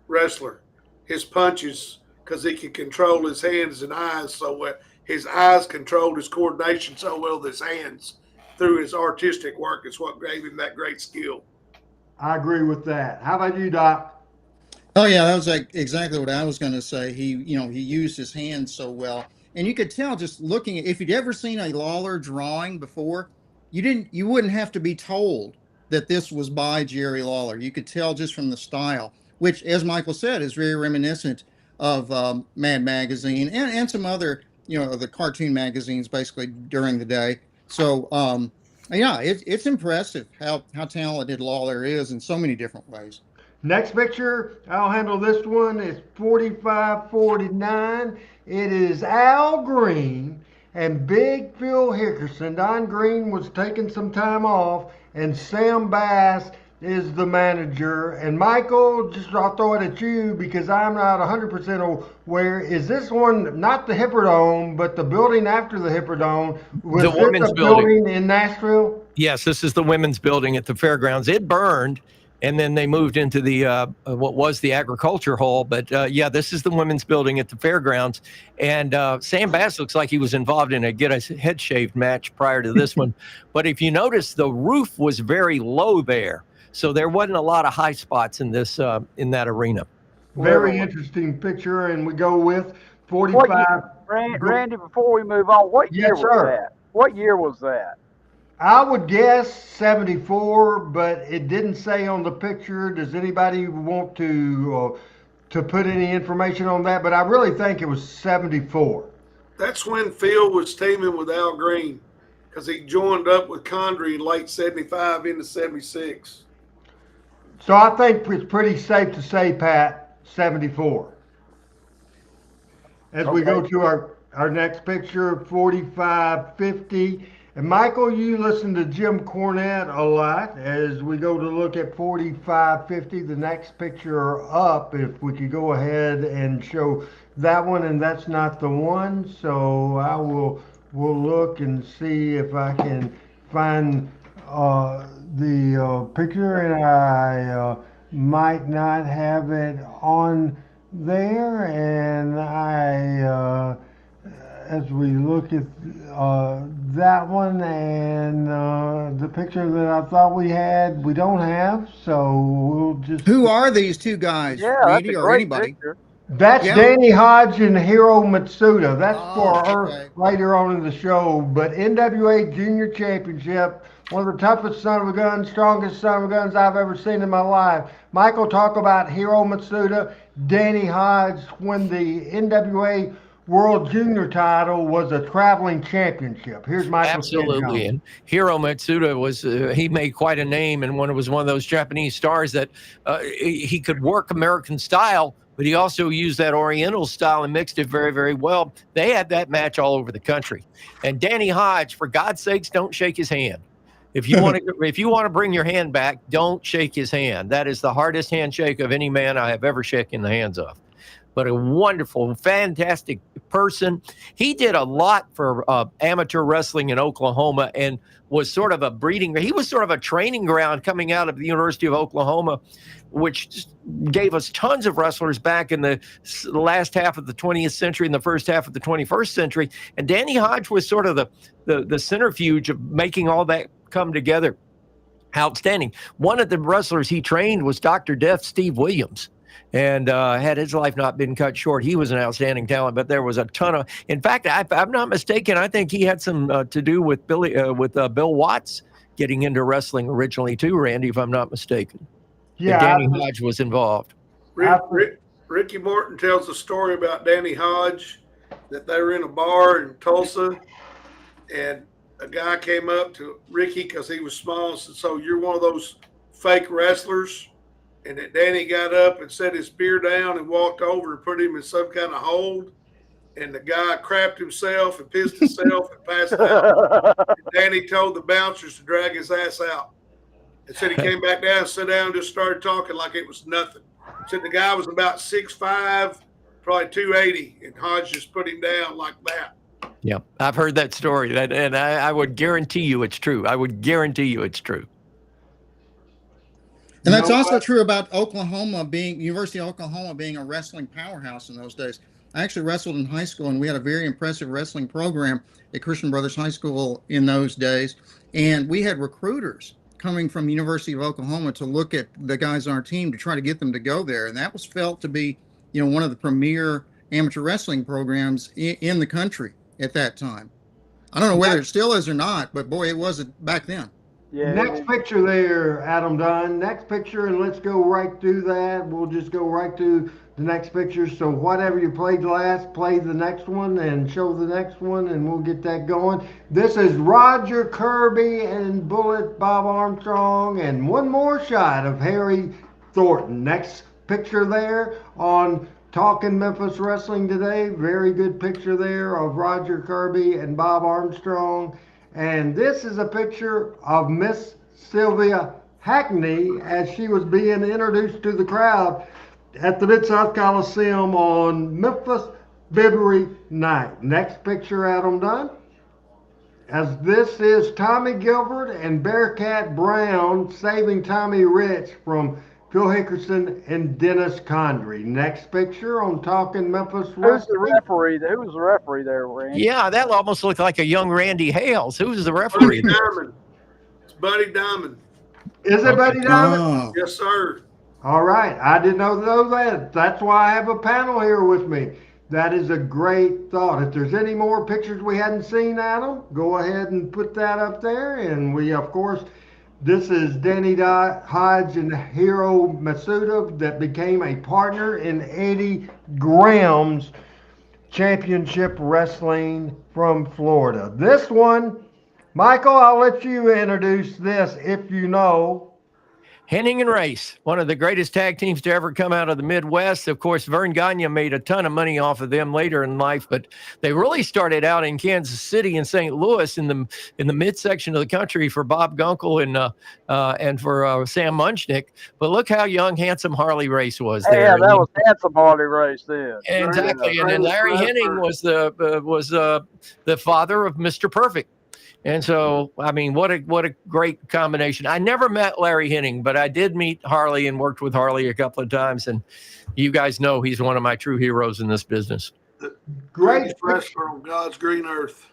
wrestler. His punches, because he could control his hands and eyes so well. His eyes controlled his coordination so well with his hands through his artistic work is what gave him that great skill. I agree with that. How about you, Doc? Oh yeah, that was exactly what I was going to say. He used his hands so well, and you could tell just looking at, if you'd ever seen a Lawler drawing before, you wouldn't have to be told that this was by Jerry Lawler. You could tell just from the style, which, as Michael said, is very reminiscent of Mad Magazine and some other, the cartoon magazines basically during the day. So yeah, it's impressive how talented Lawler is in so many different ways. Next picture, I'll handle this one. It's 45-49. It is Al Green and Big Phil Hickerson. Don Green was taking some time off, and Sam Bass is the manager. And Michael, I'll throw it at you because I'm not 100% aware. Is this one not the Hippodrome, but the building after the Hippodrome? Was the women's building in Nashville? Yes, this is the women's building at the fairgrounds. It burned. And then they moved into the what was the agriculture hall. But yeah, this is the women's building at the fairgrounds. And Sam Bass looks like he was involved in a get a head shaved match prior to this one. But if you notice, the roof was very low there. So there wasn't a lot of high spots in this in that arena. Very interesting picture. And we go with 45. Randy, before we move on, what year was that? What year was that? I would guess 74, but it didn't say on the picture. Does anybody want to put any information on that? But I really think it was 74. That's when Phil was teaming with Al Green because he joined up with Condrey in late 75 into 76. So I think it's pretty safe to say, Pat, 74. As we go to our next picture, 45-50. And Michael, you listen to Jim Cornette a lot. As we go to look at 45-50, the next picture up, if we could go ahead and show that one, and that's not the one. So we'll look and see if I can find the picture, and I might not have it on there. And as we look at that one and the picture that I thought we had, we don't have, so we'll just... Who are these two guys, Randy, or anybody? Picture. That's Danny Hodge and Hiro Matsuda. That's for later on in the show. But NWA Junior Championship, one of the toughest son of a gun, strongest son of a guns I've ever seen in my life. Michael, talk about Hiro Matsuda, Danny Hodge, when the NWA World Junior title was a traveling championship. Here's Michael. Absolutely. And Hiro Matsuda was, he made quite a name, and was one of those Japanese stars that he could work American style, but he also used that Oriental style and mixed it very, very well. They had that match all over the country. And Danny Hodge, for God's sakes, don't shake his hand. If you want to bring your hand back, don't shake his hand. That is the hardest handshake of any man I have ever shaken the hands of. But a wonderful, fantastic person. He did a lot for amateur wrestling in Oklahoma and was sort of he was sort of a training ground coming out of the University of Oklahoma, which just gave us tons of wrestlers back in the last half of the 20th century and the first half of the 21st century. And Danny Hodge was sort of the centrifuge of making all that come together. Outstanding. One of the wrestlers he trained was Dr. Death Steve Williams. And had his life not been cut short, he was an outstanding talent. But there was a ton of, in fact, if I'm not mistaken, I think he had some to do with Bill Watts getting into wrestling originally too, Randy, if I'm not mistaken. Yeah, Danny Hodge was involved. Ricky Morton tells a story about Danny Hodge, that they were in a bar in Tulsa, and a guy came up to Ricky because he was small and said, "So you're one of those fake wrestlers?" And that Danny got up and set his spear down and walked over and put him in some kind of hold. And the guy crapped himself and pissed himself and passed out. And Danny told the bouncers to drag his ass out. And said he came back down, sat down, and just started talking like it was nothing. Said the guy was about 6'5", probably 280, and Hodge just put him down like that. Yeah, I've heard that story, and I would guarantee you it's true. I would guarantee you it's true. And that's also true about University of Oklahoma being a wrestling powerhouse in those days. I actually wrestled in high school, and we had a very impressive wrestling program at Christian Brothers High School in those days. And we had recruiters coming from University of Oklahoma to look at the guys on our team to try to get them to go there. And that was felt to be, one of the premier amateur wrestling programs in the country at that time. I don't know whether it still is or not, but boy, it was back then. Yeah. Next picture there, Adam Dunn. Next picture, and let's go right through that. We'll just go right to the next picture. So whatever you played last, play the next one and show the next one, and we'll get that going. This is Roger Kirby and Bullet Bob Armstrong, and one more shot of Harry Thornton. Next picture there on Talking Memphis Wrestling today. Very good picture there of Roger Kirby and Bob Armstrong. And this is a picture of Miss Sylvia Hackney as she was being introduced to the crowd at the Mid-South Coliseum on Memphis February night. Next picture, Adam Dunn. As this is Tommy Gilbert and Bearcat Brown saving Tommy Rich from Phil Hickerson and Dennis Condrey. Next picture on Talking Memphis Wrestling. Who's the referee? Who was the referee there, Randy? Yeah, that almost looked like a young Randy Hales. Who's the referee? Buddy Diamond. It's Buddy Diamond. Is it Buddy Diamond? Oh. Yes, sir. All right. I didn't know that. That's why I have a panel here with me. That is a great thought. If there's any more pictures we hadn't seen, Adam, go ahead and put that up there. And we, of course, this is Danny Hodge and Hiro Masuda that became a partner in Eddie Graham's Championship Wrestling from Florida. This one, Michael, I'll let you introduce this if you know. Henning and Race, one of the greatest tag teams to ever come out of the Midwest. Of course, Vern Gagne made a ton of money off of them later in life, but they really started out in Kansas City and St. Louis in the midsection of the country for Bob Gunkel and for Sam Munchnick. But look how young, handsome Harley Race was there. Yeah, that was handsome Harley Race then. Exactly, and then Larry Henning was the father of Mr. Perfect. And so, I mean, what a great combination. I never met Larry Henning, but I did meet Harley and worked with Harley a couple of times. And you guys know he's one of my true heroes in this business. Great wrestler on God's green earth.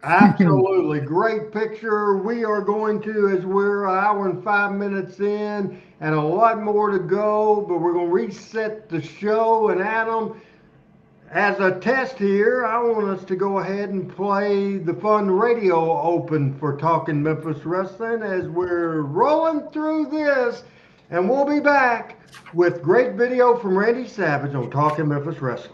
Absolutely. Great picture. We are going to, as we're an hour and 5 minutes in and a lot more to go, but we're going to reset the show. And Adam, as a test here, I want us to go ahead and play the Fun Radio Open for Talking Memphis Wrestling as we're rolling through this. And we'll be back with great video from Randy Savage on Talking Memphis Wrestling.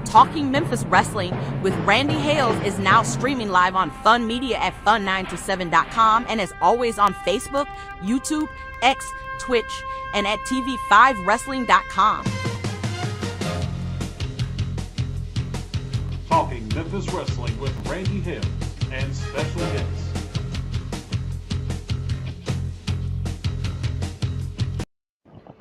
Talking Memphis Wrestling with Randy Hales is now streaming live on Fun Media at fun927.com and is always on Facebook, YouTube, X, Twitch, and at TV5Wrestling.com. Talking Memphis Wrestling with Randy Hales and special guests.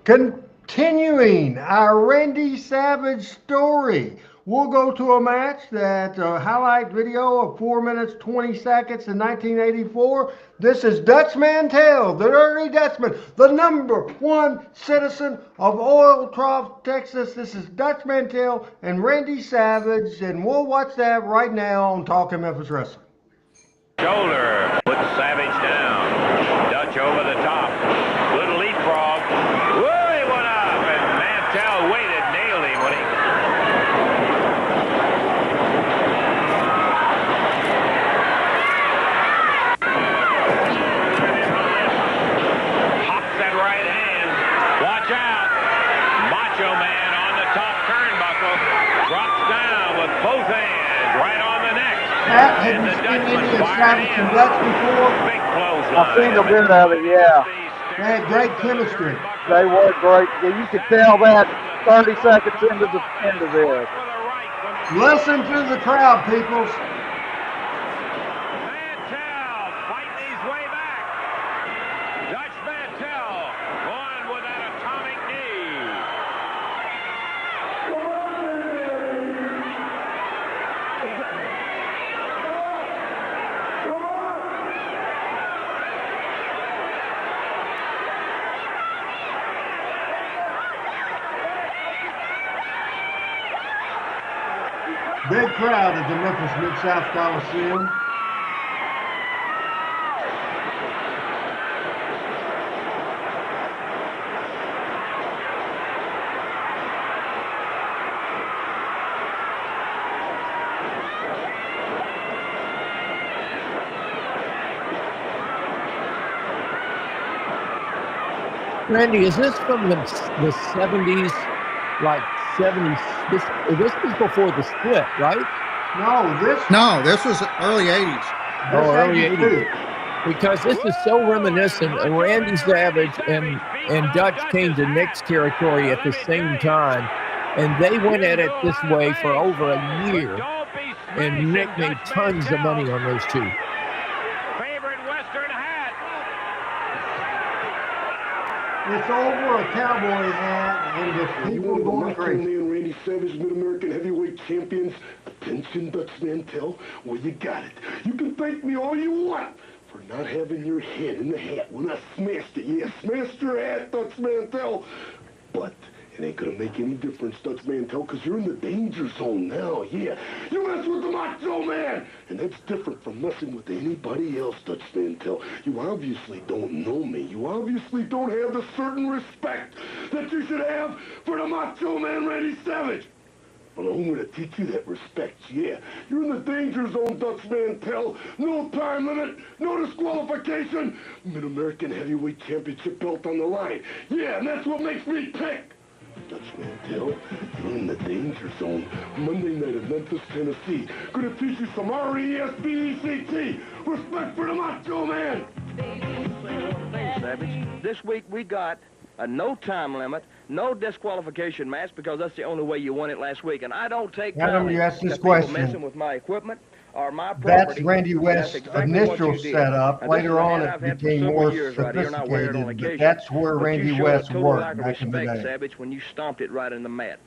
Continuing our Randy Savage story, we'll go to a match that highlight video of 4 minutes 20 seconds in 1984. This is Dutch Mantell, the Dirty Dutchman, the #1 citizen of Oil Trough, Texas. This is Dutch Mantell and Randy Savage, and we'll watch that right now on Talking Memphis Wrestling. Shoulder, puts Savage down. Dutch over the top. Little leapfrog. Whoa, he went up, and Mantell waited, nailed him when he... Pops that right hand. Watch out. Macho Man on the top turnbuckle. Drops down with both hands right on the neck. Have you seen any of Savage and Dutch before? Big clothesline. I've seen a bit of it, yeah. They had great chemistry. They were great. Yeah, you could tell that 30 seconds into this. Listen to the crowd, peoples. Mantell fighting his way back. Dutch Mantell going with that atomic knee. Big crowd at the Memphis Mid-South Coliseum. Randy, is this from the 70s, like 70s? This was before the split, right? No, this was early 80s. Oh, early 80s. Because this is so reminiscent. Randy Savage and Dutch came to Nick's territory at the same time, and they went at it this way for over a year. And Nick made tons of money on those two. Favorite Western hat. It's over a cowboy hat, and the people going Macho crazy. Man Randy Savage, Mid-American Heavyweight Champions. Attention, Dutch Mantell. Well, you got it. You can thank me all you want for not having your head in the hat when I smashed it. Yeah, smashed your hat, Dutch Mantell. But it ain't gonna make any difference, Dutch Mantell, because you're in the danger zone now, yeah. You mess with the Macho Man, and that's different from messing with anybody else, Dutch Mantell. You obviously don't know me. You obviously don't have the certain respect that you should have for the Macho Man Randy Savage. Well, I'm going to teach you that respect, yeah. You're in the danger zone, Dutch Mantell. No time limit, no disqualification. Mid-American Heavyweight Championship belt on the line. Yeah, and that's what makes me pick. Dutch Mantell, you're in the danger zone. Monday night at Memphis, Tennessee. Gonna teach you some R-E-S-P-E-C-T. Respect for the Macho Man. Savage, this week we got a no time limit, no disqualification match, because that's the only way you won it last week. And I don't take Adam, kindly you asked this to people question. messing with my equipment or my property. That's Randy West's exactly what initial you did. setup. Now, Later this is a on, hat it I've had for became several more years right here, and I wear it on sophisticated, but occasion. that's where But Randy you showed West a total lack worked of back in the respect, day. Savage, when you stomped it right in the mat.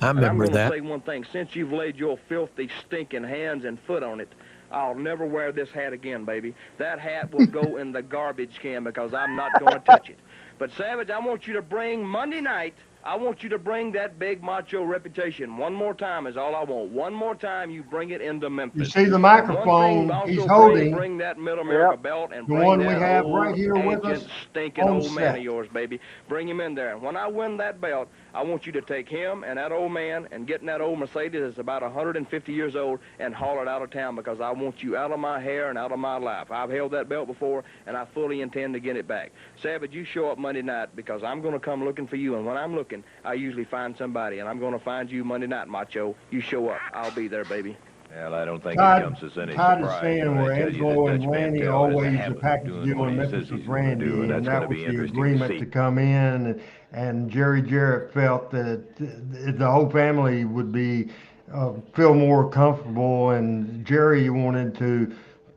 I And remember I'm that. going to say one thing. Since you've laid your filthy, stinking hands and foot on it, I'll never wear this hat again, baby. That hat will go in the garbage can because I'm not going to touch it. But, Savage, I want you to bring Monday night, I want you to bring that big macho reputation. One more time is all I want. One more time you bring it into Memphis. You see the And microphone one thing he's also holding, bring that Mid-America belt and the bring one we that have old right here with us ancient, stinking on old man set. of yours, baby. Bring him in there. And when I win that belt, I want you to take him and that old man and get in that old Mercedes that's about 150 years old and haul it out of town, because I want you out of my hair and out of my life. I've held that belt before, and I fully intend to get it back. Savage, you show up Monday night, because I'm going to come looking for you, and when I'm looking, I usually find somebody, and I'm going to find you Monday night, Macho. You show up. I'll be there, baby. Well, I don't think it Todd, comes as any Todd is surprise saying when where I tell you Angelo that and Dutch Randy Mantel has a always a habit of package doing deal what in he Memphis says with he's going to Randy, do, and and that's going that to was be the interesting to agreement see. to come in, and Jerry Jarrett felt that the whole family would be feel more comfortable, and Jerry wanted to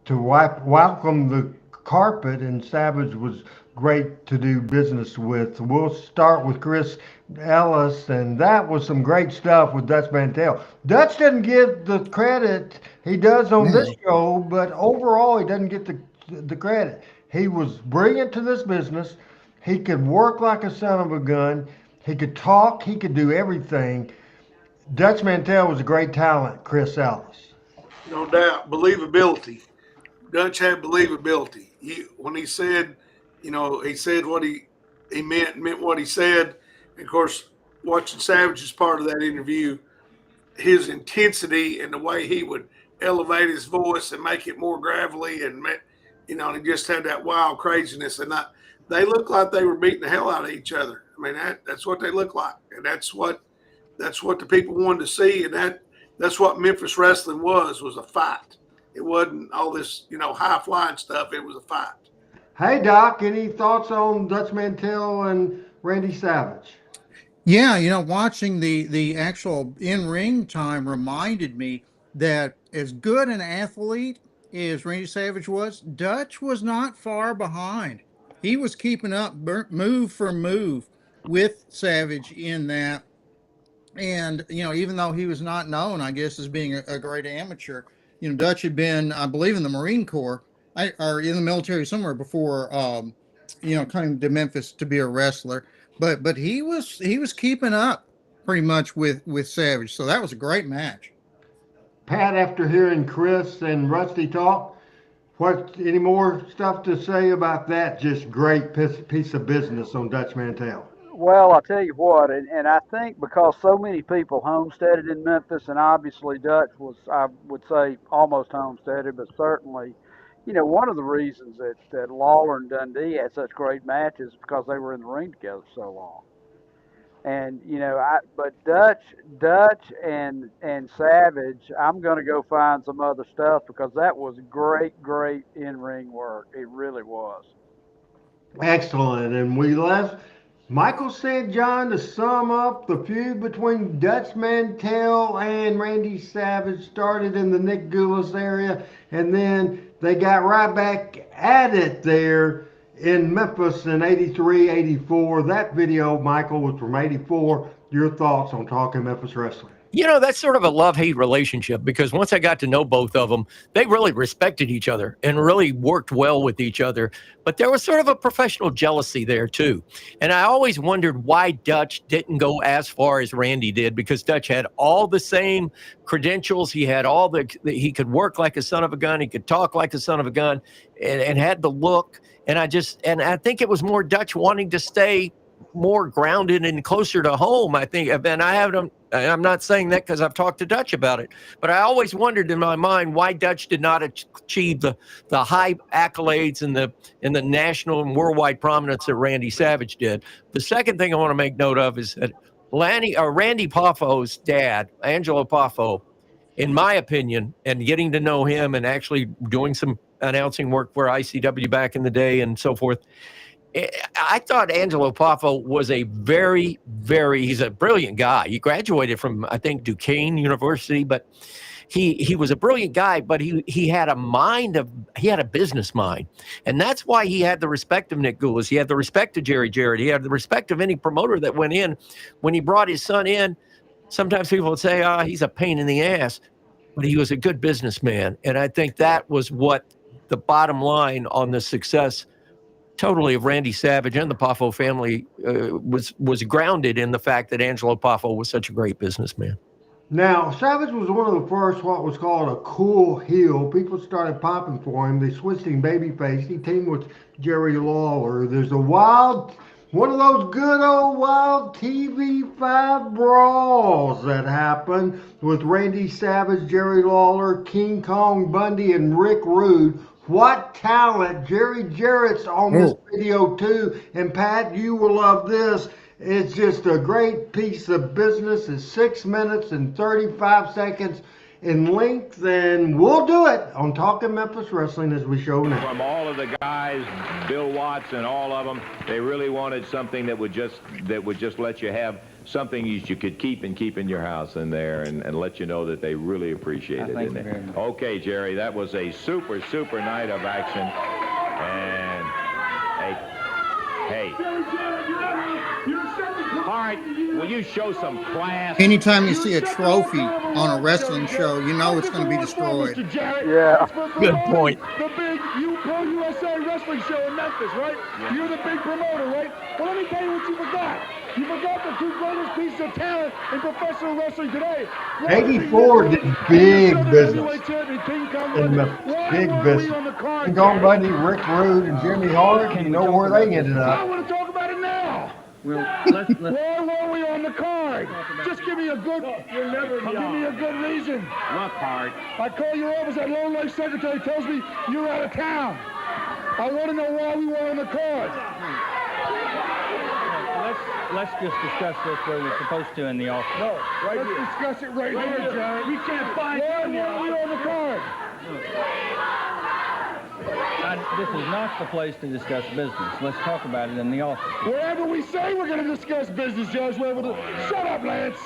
welcome the carpet, and Savage was great to do business with. We'll start with Chris Ellis, and that was some great stuff with Dutch Mantel. Dutch doesn't get the credit he does on this show, but overall he doesn't get the credit. He was brilliant to this business. He could work like a son of a gun. He could talk. He could do everything. Dutch Mantel was a great talent, Chris Ellis. No doubt. Believability. Dutch had believability. When he said, he said what he meant what he said. And of course, watching Savage as part of that interview, his intensity and the way he would elevate his voice and make it more gravelly, and he just had that wild craziness. And they looked like they were beating the hell out of each other. I mean, that's what they look like, and that's what the people wanted to see, and that's what Memphis wrestling was a fight. It wasn't all this, high flying stuff. It was a fight. Hey, Doc, any thoughts on Dutch Mantel and Randy Savage? Yeah, watching the actual in-ring time reminded me that as good an athlete as Randy Savage was, Dutch was not far behind. He was keeping up move for move with Savage in that. And, even though he was not known, I guess, as being a great amateur, Dutch had been, I believe, in the Marine Corps or in the military somewhere before, coming to Memphis to be a wrestler. But he was keeping up pretty much with Savage. So that was a great match. Pat, after hearing Chris and Rusty talk, any more stuff to say about that? Just great piece of business on Dutch Mantel. Well, I'll tell you what, and I think because so many people homesteaded in Memphis, and obviously Dutch was, I would say, almost homesteaded, but certainly, one of the reasons that Lawler and Dundee had such great matches is because they were in the ring together so long. And but Dutch and Savage, I'm gonna go find some other stuff because that was great in ring work. It really was. Excellent. And we left Michael St. John to sum up the feud between Dutch Mantel and Randy Savage. Started in the Nick Goulas area, and then they got right back at it there in Memphis in 83, 84. That video, Michael, was from 84. Your thoughts on Talking Memphis Wrestling? That's sort of a love-hate relationship because once I got to know both of them, they really respected each other and really worked well with each other. But there was sort of a professional jealousy there too. And I always wondered why Dutch didn't go as far as Randy did, because Dutch had all the same credentials. He had he could work like a son of a gun. He could talk like a son of a gun and had the look. And I think it was more Dutch wanting to stay more grounded and closer to home. I think, and I'm not saying that because I've talked to Dutch about it, but I always wondered in my mind why Dutch did not achieve the high accolades and the national and worldwide prominence that Randy Savage did. The second thing I want to make note of is that Randy Poffo's dad, Angelo Poffo, in my opinion, and getting to know him and actually doing some announcing work for ICW back in the day and so forth, I thought Angelo Poffo was a he's a brilliant guy. He graduated from, I think, Duquesne University, but he was a brilliant guy, but he had a business mind. And that's why he had the respect of Nick Goulas. He had the respect of Jerry Jarrett. He had the respect of any promoter that went in. When he brought his son in, sometimes people would say, he's a pain in the ass, but he was a good businessman. And I think that was what the bottom line on the success totally of Randy Savage and the Poffo family was grounded in the fact that Angelo Poffo was such a great businessman. Now, Savage was one of the first, what was called a cool heel. People started popping for him. They switched him babyface. He teamed with Jerry Lawler. There's one of those good old wild TV5 brawls that happened with Randy Savage, Jerry Lawler, King Kong Bundy, and Rick Rude. What talent. Jerry Jarrett's on this video too. And Pat, you will love this. It's just a great piece of business. It's 6 minutes and 35 seconds. in length, and we'll do it on Talking Memphis Wrestling as we show now. From all of the guys, Bill Watts and all of them, they really wanted something that would just let you have something you could keep in your house in there and let you know that they really appreciate it. Thank you very much. Okay, Jerry, that was a super night of action. And hey, all right, will you show some class? Anytime you see a trophy on a wrestling show, you know it's going to be destroyed. Yeah. Good point. The big Pro USA wrestling show in Memphis, right? Yeah. You're the big promoter, right? Well, let me tell you what you forgot. You forgot the two greatest pieces of talent in professional wrestling today. 84 did big business in Memphis. Big business. King Kong Bundy, Rick Rude, and Jimmy Hart, you know where they ended I up. want to talk about it now. Well, let's Why were we on the card? Just give me a good. You'll never give me a good reason. look hard. I call your office. That Lone Lake secretary tells me you're out of town. I want to know why we were on the card. Let's just discuss this where we're supposed to in the office. No, let's discuss it right here, Jared. We can't find. Why were we on the card? This is not the place to discuss business. Let's talk about it in the office. Wherever we say we're going to discuss business, Judge, we're able to. Shut up, Lance.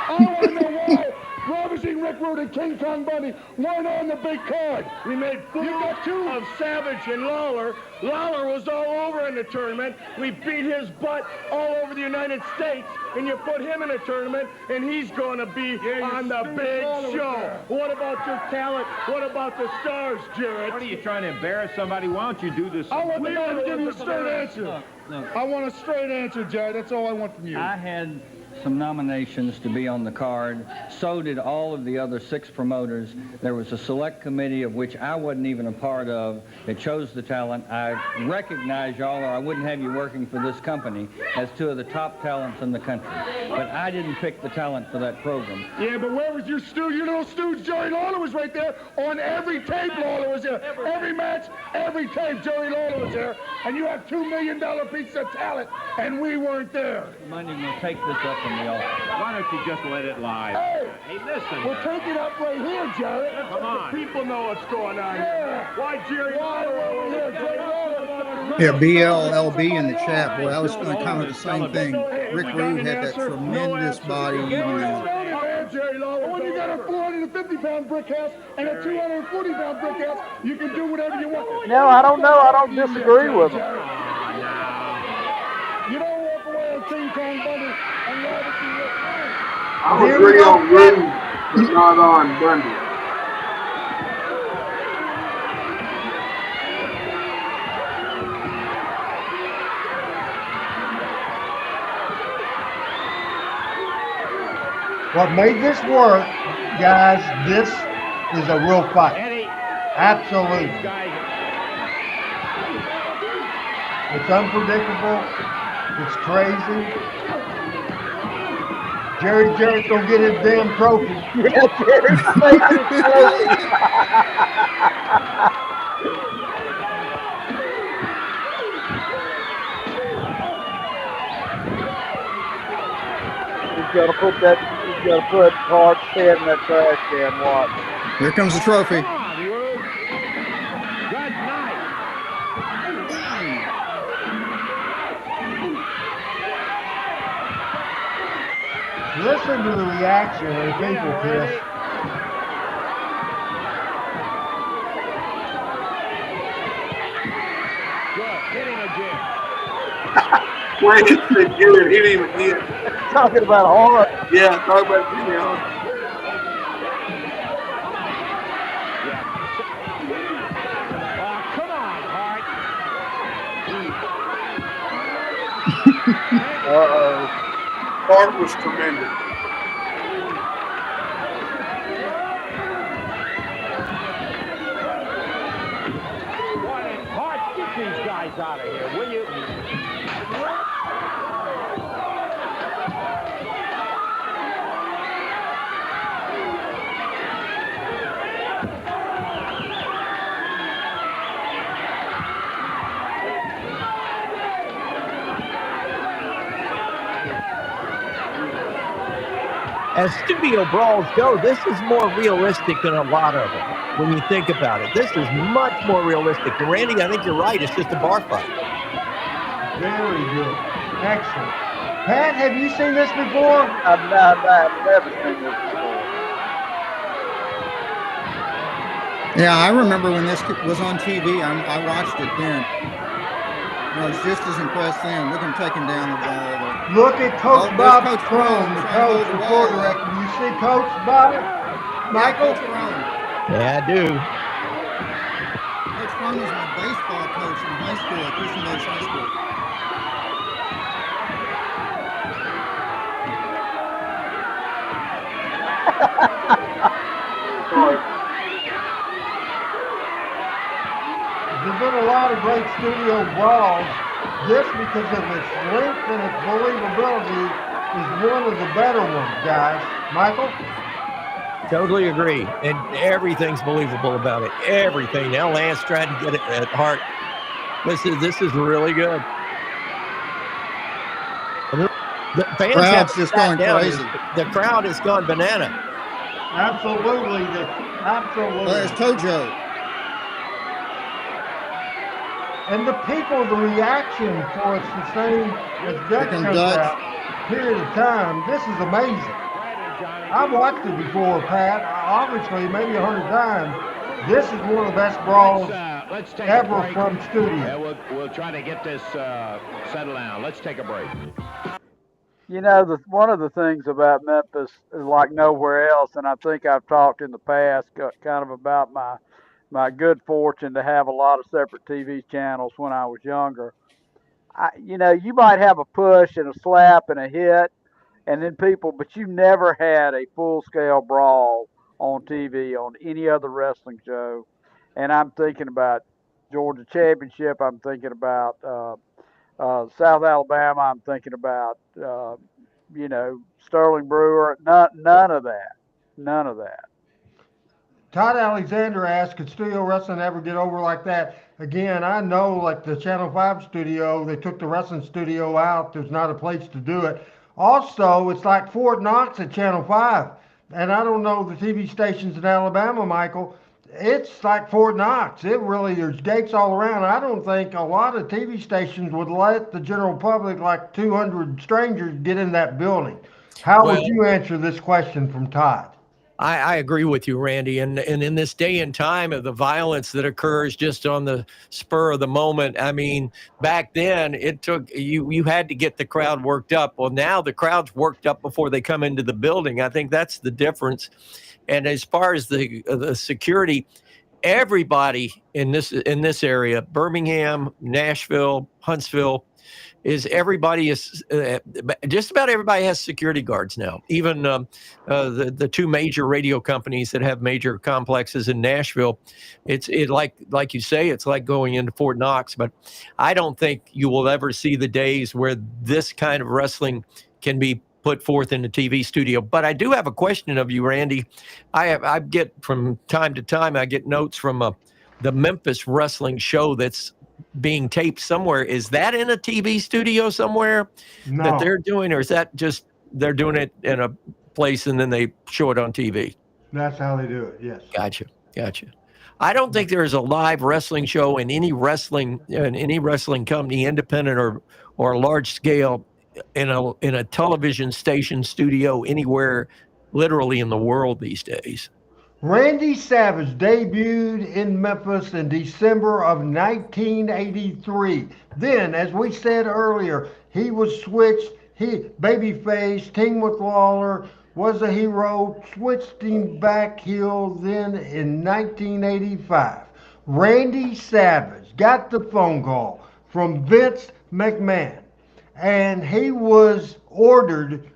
I want to know why Ravishing Rick Rude and King Kong Bundy weren't on the big card. We made fools of Savage and Lawler. Lawler was all over in the tournament. We beat his butt all over the United States, and you put him in a tournament, and he's going to be on the big show. What about your talent? What about the stars, Jarrett? What are you trying to embarrass somebody? Why don't you do this? I want the man to give me a straight answer. Look, I want a straight answer, Jared. That's all I want from you. I had some nominations to be on the card. So did all of the other 6 promoters. There was a select committee of which I wasn't even a part of that chose the talent. I recognize y'all, or I wouldn't have you working for this company, as 2 of the top talents in the country. But I didn't pick the talent for that program. Yeah, but where was your stooge? Your little stooge, Jerry Lawler, was right there. On every tape, Lawler was there. Every match, every tape, Jerry Lawler was there. And you have $2 million pieces of talent, and we weren't there. Money will take this up in the office. Why don't you just let it lie? Hey, Listen. we'll take it up right here, Jared. Come on. People know what's going on here. Why Jerry Lawler over here? Jerry Lawler. Yeah, BLLB in the chat. Boy, I was going to comment the same thing. Rick Rude had that tremendous body. Jerry Lawler. When you got a 450-pound brick house and a 240-pound brick house, you can do whatever you want. No, I don't know. I don't disagree with him. You don't walk away on King Kong Bundy and Ravishing Rick Rude. I agree on Rude, but not on Bundy. What made this work, guys, this is a real fight. Absolutely. It's unpredictable. It's crazy. Jerry's gonna get his damn trophy. Yeah, Jerry's taking his trophy. He's got to put Clark's head in that trash can. Watch. Here comes the trophy. Listen to the reaction of the people, Chris. Good. Hitting again. Wait, said Jerry hit him again. Talking about Hart. Yeah, talk about Jimmy Hart. Come on, Hart. Uh-oh. Hart was tremendous. Hart, get these guys out of here, will you? as studio brawls go, this is more realistic than a lot of them when you think about it. This is much more realistic. And Randy, I think you're right. It's just a bar fight. Very good. Excellent. Pat, have you seen this before? I've never seen this before. Yeah, I remember when this was on TV. I watched it then. I was just as impressed then. Look at him taking down the ball. Look at Coach there's Bob Coach Crone, the coach, the floor director. Do you see Coach Bobby? Michael? Yeah, I do. Coach Crone was my baseball coach in high school at Christian Days High School. There's been a lot of great studio brawls. This, because of its length and its believability, is one of the better ones, guys. Michael? Totally agree. And everything's believable about it. Everything. Now Lance trying to get it at heart. This is really good. The fans have just going crazy. The crowd has gone banana. Absolutely. Absolutely. There's Tojo. And the people, the reaction for it sustained as Dutch comes out, period of time, this is amazing. I've watched it before, Pat, obviously maybe 100 times. This is one of the best brawls ever from studio. Yeah, we'll try to get this settled down. Let's take a break. You know, one of the things about Memphis is like nowhere else, and I think I've talked in the past kind of about my good fortune to have a lot of separate TV channels when I was younger. You know, you might have a push and a slap and a hit, and then but you never had a full-scale brawl on TV on any other wrestling show. And I'm thinking about Georgia Championship. I'm thinking about South Alabama. I'm thinking about, Sterling Brewer. None of that. None of that. Todd Alexander asked, could studio wrestling ever get over like that? Again, I know like the Channel 5 studio, they took the wrestling studio out. There's not a place to do it. Also, it's like Fort Knox at Channel 5. And I don't know the TV stations in Alabama, Michael. It's like Fort Knox. There's gates all around. I don't think a lot of TV stations would let the general public, like 200 strangers, get in that building. How would you answer this question from Todd? I agree with you, Randy. And in this day and time of the violence that occurs just on the spur of the moment, I mean, back then it took you had to get the crowd worked up. Well, now the crowd's worked up before they come into the building. I think that's the difference. And as far as the security, everybody in this area, Birmingham, Nashville, Huntsville, just about everybody has security guards now. Even the two major radio companies that have major complexes in Nashville, like you say, it's like going into Fort Knox. But I don't think you will ever see the days where this kind of wrestling can be put forth in the TV studio. But I do have a question of you, Randy. I get from time to time, I get notes from the Memphis wrestling show that's being taped somewhere. Is that in a TV studio somewhere that they're doing, or is that just they're doing it in a place and then they show it on TV? That's how they do it. Yes. Gotcha. I don't think there is a live wrestling show in any wrestling company, independent or large scale, in a television station studio anywhere, literally in the world these days. Randy Savage debuted in Memphis in December of 1983. Then, as we said earlier, he was switched. Babyface, teamed with Lawler, was a hero, switched him back heel then in 1985. Randy Savage got the phone call from Vince McMahon, and he was ordered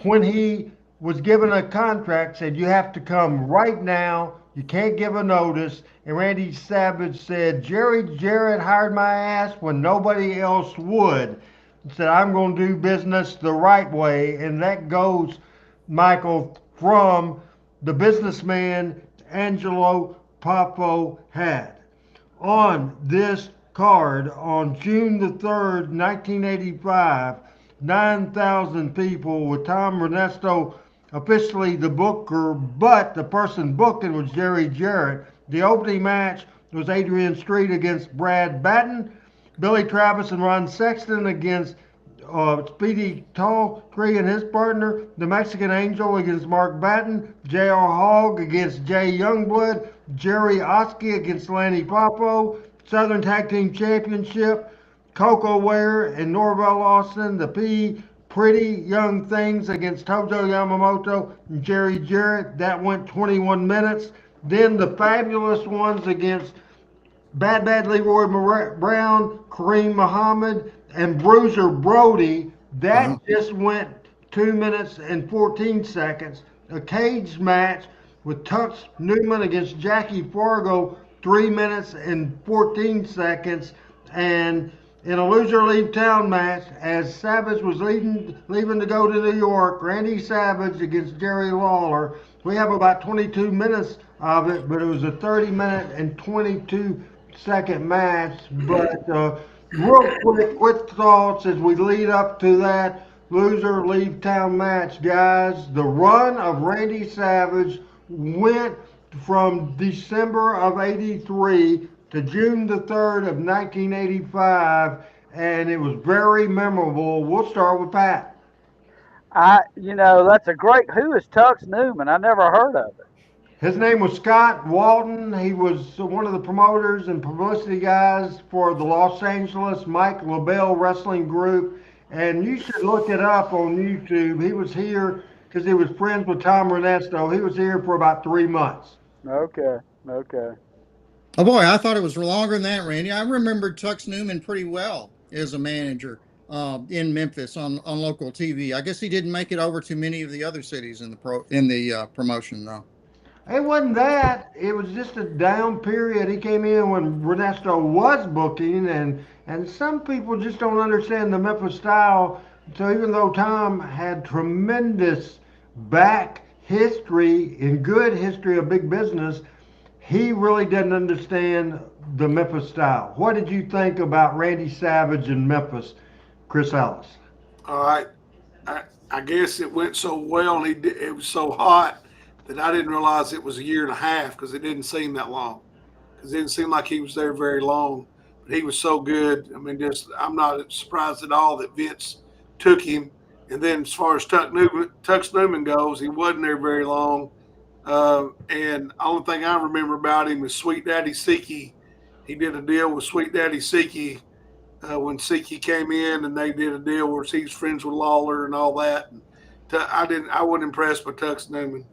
when he was given a contract, said you have to come right now, you can't give a notice. And Randy Savage said, Jerry Jarrett hired my ass when nobody else would. He said, I'm going to do business the right way. And that goes, Michael, from the businessman Angelo Poffo had. On this card, on June the 3rd, 1985, 9,000 people with Tom Ernesto officially the booker, but the person booking was Jerry Jarrett. The opening match was Adrian Street against Brad Batten, Billy Travis and Ron Sexton against Speedy Talltree and his partner, the Mexican Angel against Mark Batten, J.R. Hogg against Jay Youngblood, Jerry Oski against Lanny Popo, Southern Tag Team Championship, Coco Ware and Norvell Austin, the Pretty Young Things against Tojo Yamamoto and Jerry Jarrett. That went 21 minutes. Then the Fabulous Ones against Bad Leroy Brown, Kareem Muhammad, and Bruiser Brody. That just went 2 minutes and 14 seconds. A cage match with Tux Newman against Jackie Fargo, 3 minutes and 14 seconds. And in a loser leave town match, as Savage was leaving to go to New York, Randy Savage against Jerry Lawler. We have about 22 minutes of it, but it was a 30-minute and 22-second match. But real quick thoughts as we lead up to that loser leave town match, guys. The run of Randy Savage went from December of '83 to June the 3rd of 1985, and it was very memorable. We'll start with Pat. That's a great. Who is Tux Newman? I never heard of it. His name was Scott Walton. He was one of the promoters and publicity guys for the Los Angeles Mike LaBelle Wrestling Group. And you should look it up on YouTube. He was here because he was friends with Tom Renesto. He was here for about 3 months. Okay. Oh boy, I thought it was longer than that, Randy. I remembered Tux Newman pretty well as a manager in Memphis on local TV. I guess he didn't make it over to many of the other cities in the promotion, though. It wasn't that. It was just a down period. He came in when Renesto was booking, and some people just don't understand the Memphis style. So even though Tom had tremendous back history and good history of big business, he really didn't understand the Memphis style. What did you think about Randy Savage in Memphis, Chris Ellis? All right. I guess it went so well and it was so hot that I didn't realize it was a year and a half because it didn't seem that long. Because it didn't seem like he was there very long. But he was so good. I mean, I'm not surprised at all that Vince took him. And then as far as Tux Newman goes, he wasn't there very long. And the only thing I remember about him is Sweet Daddy Siki. He did a deal with Sweet Daddy Siki when Siki came in, and they did a deal where he's friends with Lawler and all that. And I wasn't impressed with Tux Newman.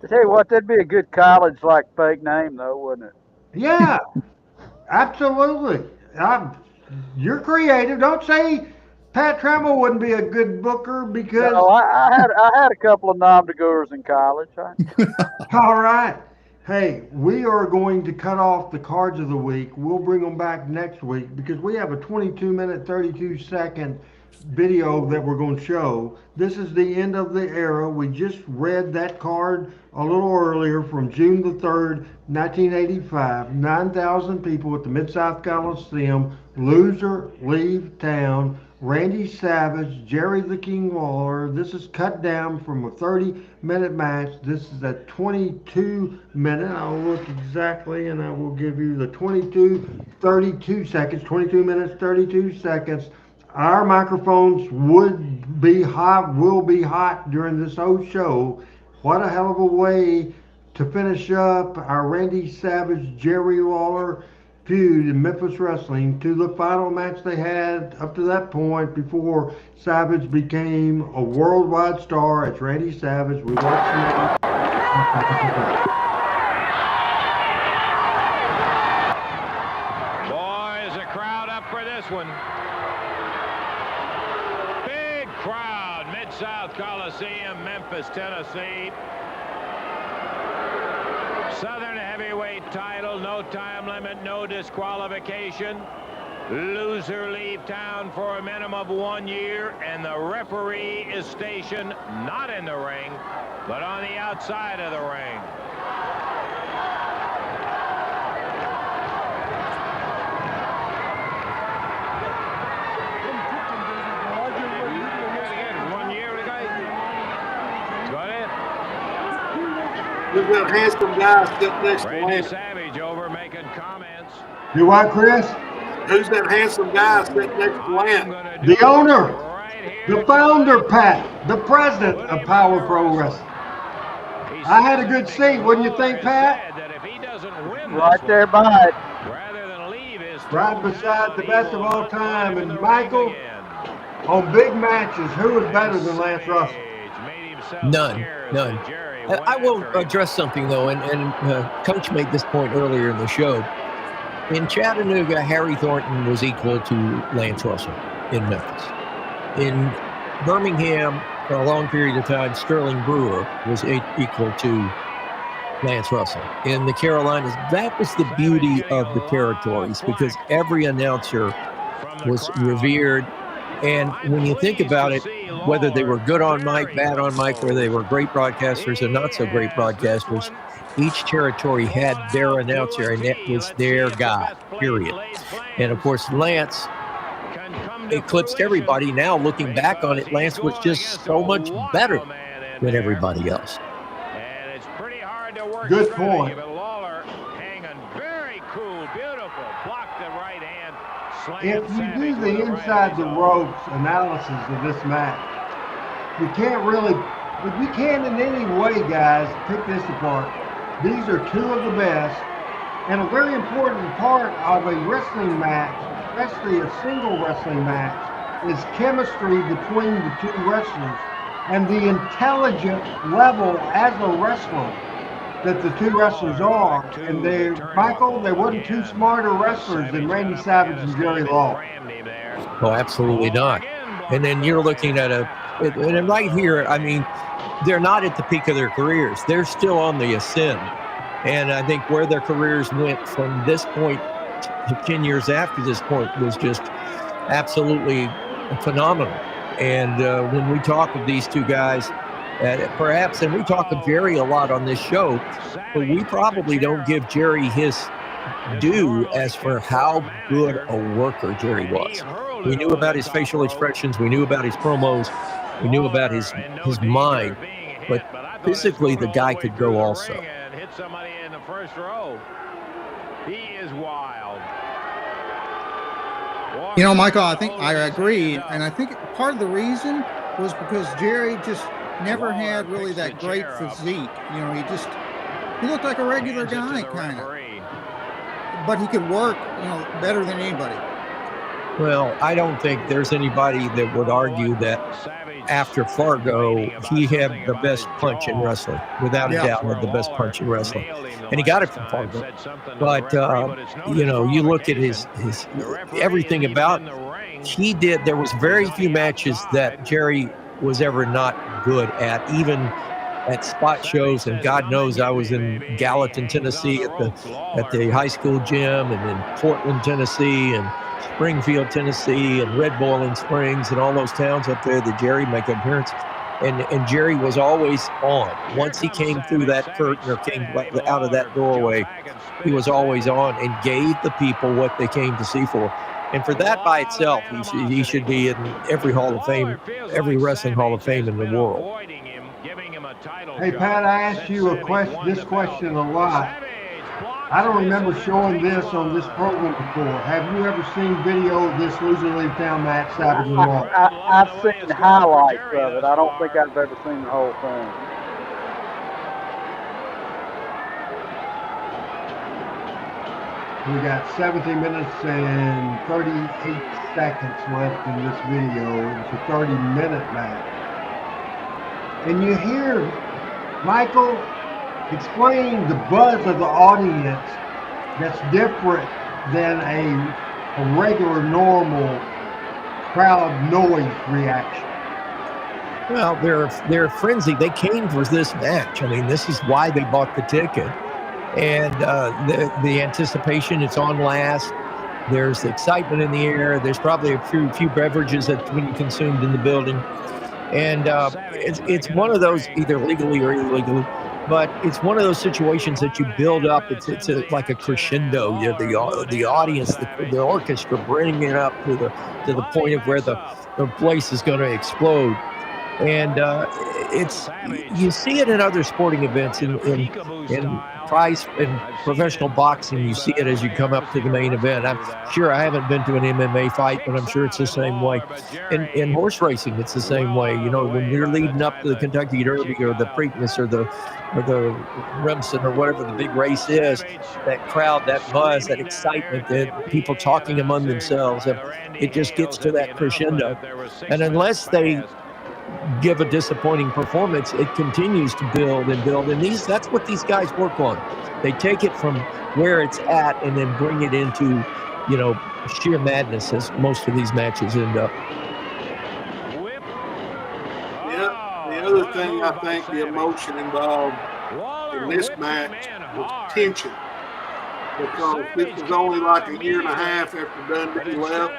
To tell you what, that'd be a good college fake name though, wouldn't it? Yeah, absolutely. You're creative. Don't say Pat Trammell wouldn't be a good booker because. No, I had a couple of nom de guerres in college. All right. Hey, we are going to cut off the cards of the week. We'll bring them back next week because we have a 22-minute, 32-second video that we're going to show. This is the end of the era. We just read that card a little earlier from June the 3rd, 1985. 9,000 people at the Mid-South Coliseum. Loser leave town. Randy Savage, Jerry the King Lawler. This is cut down from a 30-minute match. This is a 22-minute. I'll look exactly and I will give you the 32 seconds. 22 minutes, 32 seconds. Our microphones will be hot during this whole show. What a hell of a way to finish up our Randy Savage, Jerry Lawler feud in Memphis Wrestling to the final match they had up to that point before Savage became a worldwide star. It's Randy Savage. We watched him. Boys, a crowd up for this one. Big crowd, Mid-South Coliseum, Memphis, Tennessee. Southern heavyweight title, no time limit, no disqualification. Loser leave town for a minimum of 1 year, and the referee is stationed not in the ring, but on the outside of the ring. Who's that handsome guy sitting next to Randy Lance? Savage over making comments. Do what, Chris? Who's that handsome guy sitting next to Lance? The owner, the founder, Pat, the president of Power Pro Wrestling. I had a good seat, wouldn't you think, Pat? Right there by it. Right beside the best of all time. And Michael, on big matches, who was better than Lance Russell? None. I will address something, though, and Coach made this point earlier in the show. In Chattanooga, Harry Thornton was equal to Lance Russell in Memphis. In Birmingham, for a long period of time, Sterling Brewer was equal to Lance Russell. In the Carolinas, that was the beauty of the territories, because every announcer was revered. And when you think about it, whether they were good on mic, bad on mic, or they were great broadcasters or not so great broadcasters, each territory had their announcer, and that was their guy, period. And of course, Lance eclipsed everybody. Now, looking back on it, Lance was just so much better than everybody else. Good point. If you do the inside the ropes analysis of this match, you can't really, if you can in any way, guys, pick this apart. These are two of the best, and a very important part of a wrestling match, especially a single wrestling match, is chemistry between the two wrestlers and the intelligent level as a wrestler that the two wrestlers are. And they, Michael, they weren't two smarter wrestlers than Randy Savage and Jerry Lawler. Oh, absolutely not. And then you're looking at and right here, I mean, they're not at the peak of their careers. They're still on the ascend. And I think where their careers went from this point to 10 years after this point was just absolutely phenomenal. And when we talk of these two guys, perhaps, and we talk of Jerry a lot on this show, but we probably don't give Jerry his due as for how good a worker Jerry was. We knew about his facial expressions, we knew about his promos, we knew about his mind, but physically the guy could go also. Hit somebody in the first row. He is wild. You know, Michael, I think I agree, and I think part of the reason was because Jerry just never had really that great physique. You know, he looked like a regular guy, kind of. But he could work, you know, better than anybody. Well, I don't think there's anybody that would argue that after Fargo, he had the best punch in wrestling. Without a doubt, had the best punch in wrestling. And he got it from Fargo. But, you know, you look at his everything about he did. There was very few matches that Jerry was ever not good at, even at spot shows. And God knows I was in Gallatin, Tennessee at the high school gym, and in Portland, Tennessee, and Springfield, Tennessee, and Red Boiling Springs, and all those towns up there that Jerry make an appearance. And Jerry was always on. Once he came through that curtain or came out of that doorway, he was always on and gave the people what they came to see for. And for that by itself, he should be in every Hall of Fame, every wrestling Hall of Fame in the world. Hey, Pat, I asked you this question a lot. I don't remember showing this on this program before. Have you ever seen video of this Loser Leave Town match, Savage and Lawler? I've seen highlights of it. I don't think I've ever seen the whole thing. We got 17 minutes and 38 seconds left in this video. It's a 30-minute match. And you hear Michael explain the buzz of the audience that's different than a regular, normal crowd noise reaction. Well, they're frenzied. They came for this match. I mean, this is why they bought the ticket. And the anticipation, it's on last. There's excitement in the air. There's probably a few beverages that have been consumed in the building. And it's one of those, either legally or illegally, but it's one of those situations that you build up. It's like a crescendo. You know, the audience, the orchestra, bringing it up to the point of where the place is going to explode. And it's you see it in other sporting events in prize in professional boxing. You see it as you come up to the main event. I'm sure I haven't been to an MMA fight, but I'm sure it's the same way. In horse racing, it's the same way. You know, when you're leading up to the Kentucky Derby or the Preakness or the Remsen or whatever the big race is, that crowd, that buzz, that excitement, that people talking among themselves, it just gets to that crescendo. And unless they give a disappointing performance, it continues to build and build. And that's what these guys work on. They take it from where it's at and then bring it into, you know, sheer madness, as most of these matches end up. The other thing, I think the emotion involved in this match was tension, because this was only like a year and a half after Dundee left,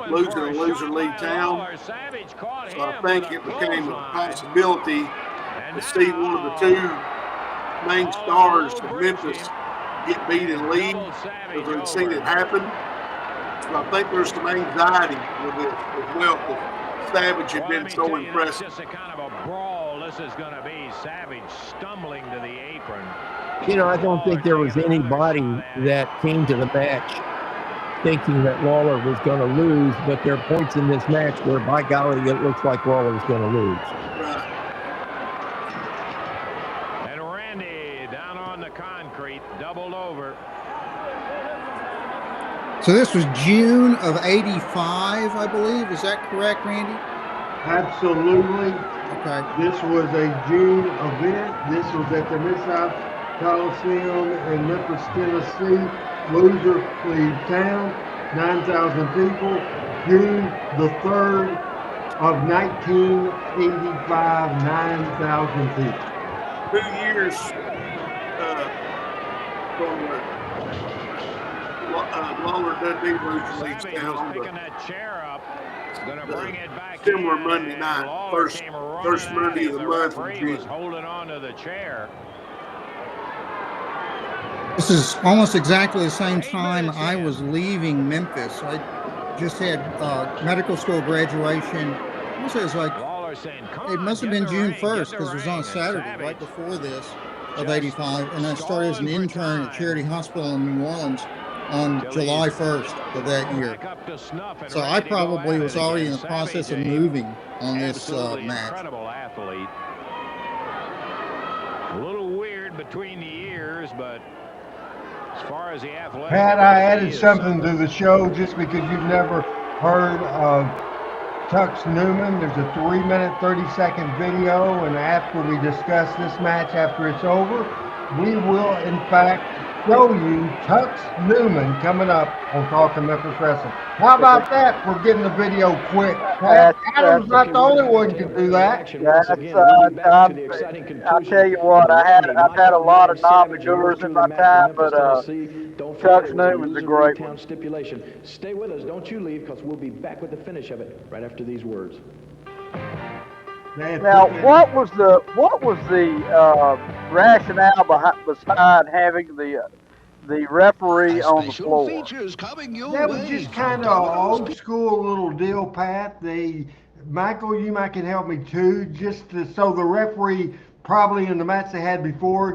losing a loser lead town. So I think it became a possibility to see one of the two main stars of Memphis get beat and leave, because we've seen it happen. So I think there's some anxiety with it as well, because Savage had been so impressive. Just a kind of a brawl this is going to be. Savage stumbling to the apron. You know, I don't think there was anybody that came to the match thinking that Lawler was going to lose, but there are points in this match where, by golly, it looks like Lawler's going to lose. And Randy down on the concrete, doubled over. So this was June of '85, I believe. Is that correct, Randy? Absolutely. Okay. This was a June event. This was at the Mid-South Coliseum in Memphis, Tennessee. Loser leave town, 9,000 people. June the 3rd of 1985, 9,000 people. 2 years from Lawler Dundee loser leads town on Picking that chair up. Gonna bring it back similar in, Monday night, first Monday of the month in June. Holding on to the chair. This is almost exactly the same time I was leaving Memphis. I just had medical school graduation. I was like, it must have been June 1st, because it was on a Saturday right before this of '85, and I started as an intern at Charity Hospital in New Orleans on July 1st of that year. So I probably was already in the process of moving on this match. Incredible athlete. A little weird between the ears, but as far as the athletic, Pat, I added something to the show just because you've never heard of Tux Newman. There's a 3-minute, 30-second video, and after we discuss this match, after it's over, we will, in fact, show you Tux Newman coming up on Talking Memphis Wrestling. How about that? We're getting the video quick. Adam's not the only one who can do that. I'll tell you what, I've had a lot of knobbledores in my time, but Tux Newman's a great one. Stipulation. Stay with us. Don't you leave, because we'll be back with the finish of it right after these words. Now, what was the rationale behind having the referee on the floor? That was just kind of an old school little deal, Pat. Michael, you might can help me too. So the referee, probably in the match they had before,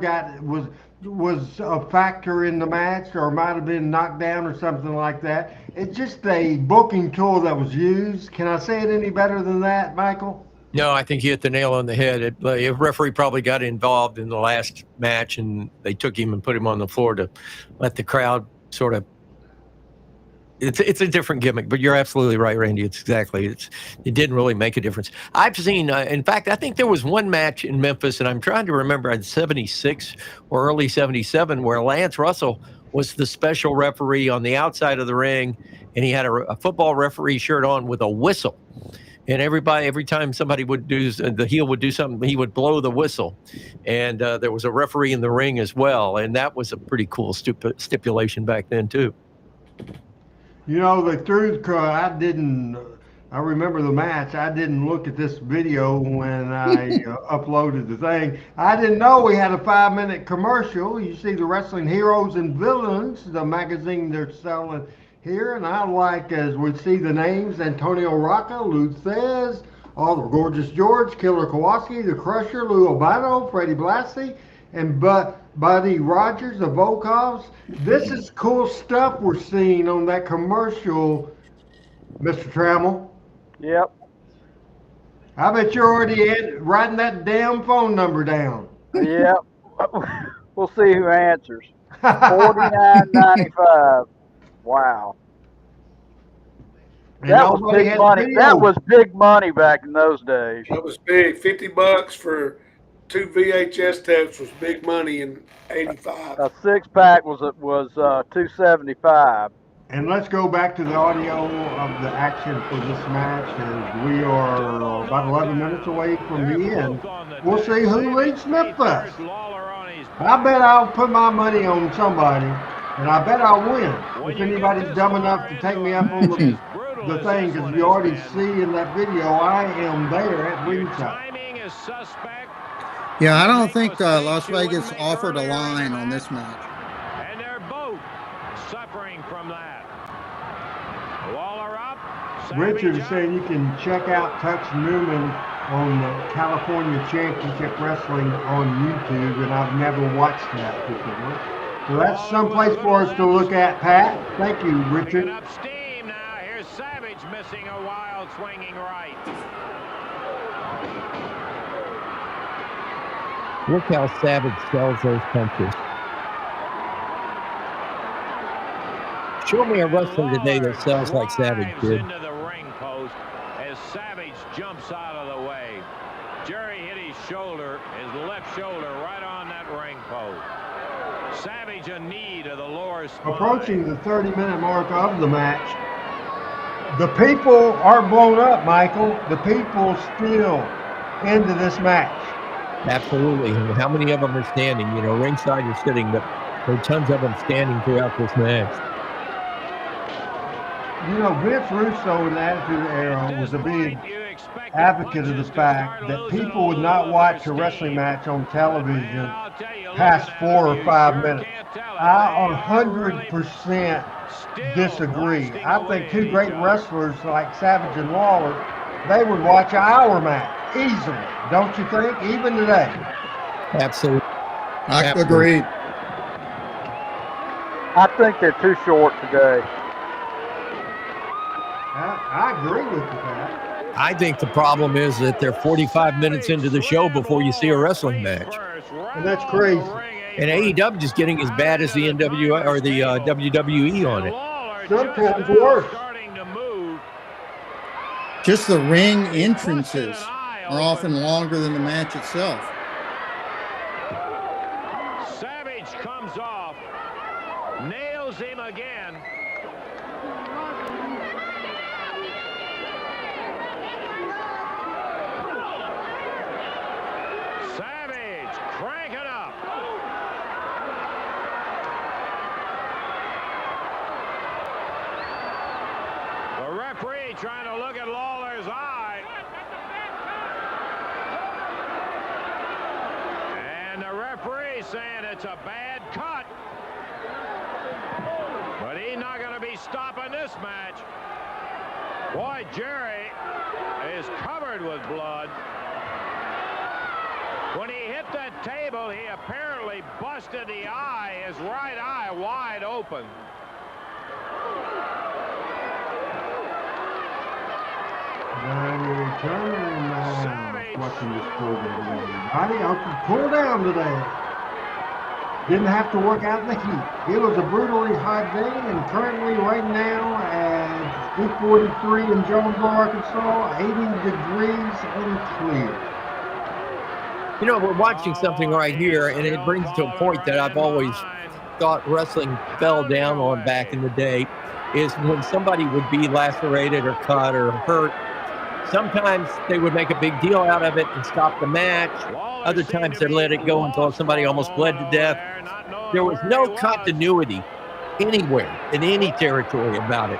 was a factor in the match, or might have been knocked down or something like that. It's just a booking tool that was used. Can I say it any better than that, Michael? No, I think you hit the nail on the head. A referee probably got involved in the last match, and they took him and put him on the floor to let the crowd sort of. It's a different gimmick, but you're absolutely right, Randy. It didn't really make a difference. I've seen, in fact, I think there was one match in Memphis, and I'm trying to remember in '76 or early '77, where Lance Russell was the special referee on the outside of the ring, and he had a football referee shirt on with a whistle. And every time somebody would the heel would do something, he would blow the whistle. And there was a referee in the ring as well. And that was a pretty cool stipulation back then, too. You know, the truth, I remember the match. I didn't look at this video when I uploaded the thing. I didn't know we had a 5-minute commercial. You see the Wrestling Heroes and Villains, the magazine they're selling here, and I like, as we see the names, Antonio Rocca, Luthez, all the Gorgeous George, Killer Kowalski, the Crusher, Lou Albano, Freddie Blassie, and Buddy Rogers, the Volkovs. This is cool stuff we're seeing on that commercial, Mr. Trammell. Yep. I bet you're already writing that damn phone number down. Yep. We'll see who answers. $49.95. Wow. And That was nobody big has money. video. That was big money back in those days. That was big. $50 for 2 VHS tapes was big money in '85. A 6-pack was $275. And let's go back to the audio of the action for this match, as we are about 11 minutes away from the end. We'll see who leads Memphis. I bet I'll put my money on somebody, and I bet I'll win. If anybody's dumb enough to take me up on the thing, because you already see in that video, I am there at ringside. Yeah, I don't think Las Vegas offered a line on this match. And they're both suffering from that. Waller up. Richard is saying you can check out Tux Newman on the California Championship Wrestling on YouTube, and I've never watched that before. So that's someplace for us to look at, Pat. Thank you, Richard. Up steam now. Here's Savage missing a wild swinging right. Look how Savage sells those punches. Show me a wrestler today that sells like Savage did. Into the ring post as Savage jumps out of the way. Jerry hit his shoulder, his left shoulder, right on that ring post. Savage a knee to the lower spine. Approaching the 30-minute mark of the match, the people are blown up, Michael. The people still into this match. Absolutely. How many of them are standing? You know, ringside are sitting, but there are tons of them standing throughout this match. You know, Vince Russo in the Attitude Era was a big advocate of the fact that people would not watch a wrestling match on television past 4 or 5 minutes. I 100% disagree. I think two great wrestlers like Savage and Waller, they would watch an hour match easily. Don't you think? Even today. Absolutely. I agree. I think they're too short today. I agree with you, Pat. I think the problem is that they're 45 minutes into the show before you see a wrestling match. And that's crazy. And AEW is getting as bad as the NWA or the WWE on it. Sometimes worse. Just the ring entrances are often longer than the match itself. Savage comes off, nails him again. Savage cranking up. The referee trying to look at Lawler's eye. And the referee saying it's a bad cut. But he's not going to be stopping this match. Boy, Jerry is covered with blood. When he hit that table, he apparently busted the eye, his right eye wide open. Watching this program. Everybody, I'll cool down today. Didn't have to work out in the heat. It was a brutally hot day, and currently right now at 8:43 in Jonesboro, Arkansas, 80 degrees and clear. You know, we're watching something right here, and it brings to a point that I've always thought wrestling fell down on back in the day, is when somebody would be lacerated or cut or hurt. Sometimes they would make a big deal out of it and stop the match. Other times they'd let it go until somebody almost bled to death. There was no continuity anywhere in any territory about it.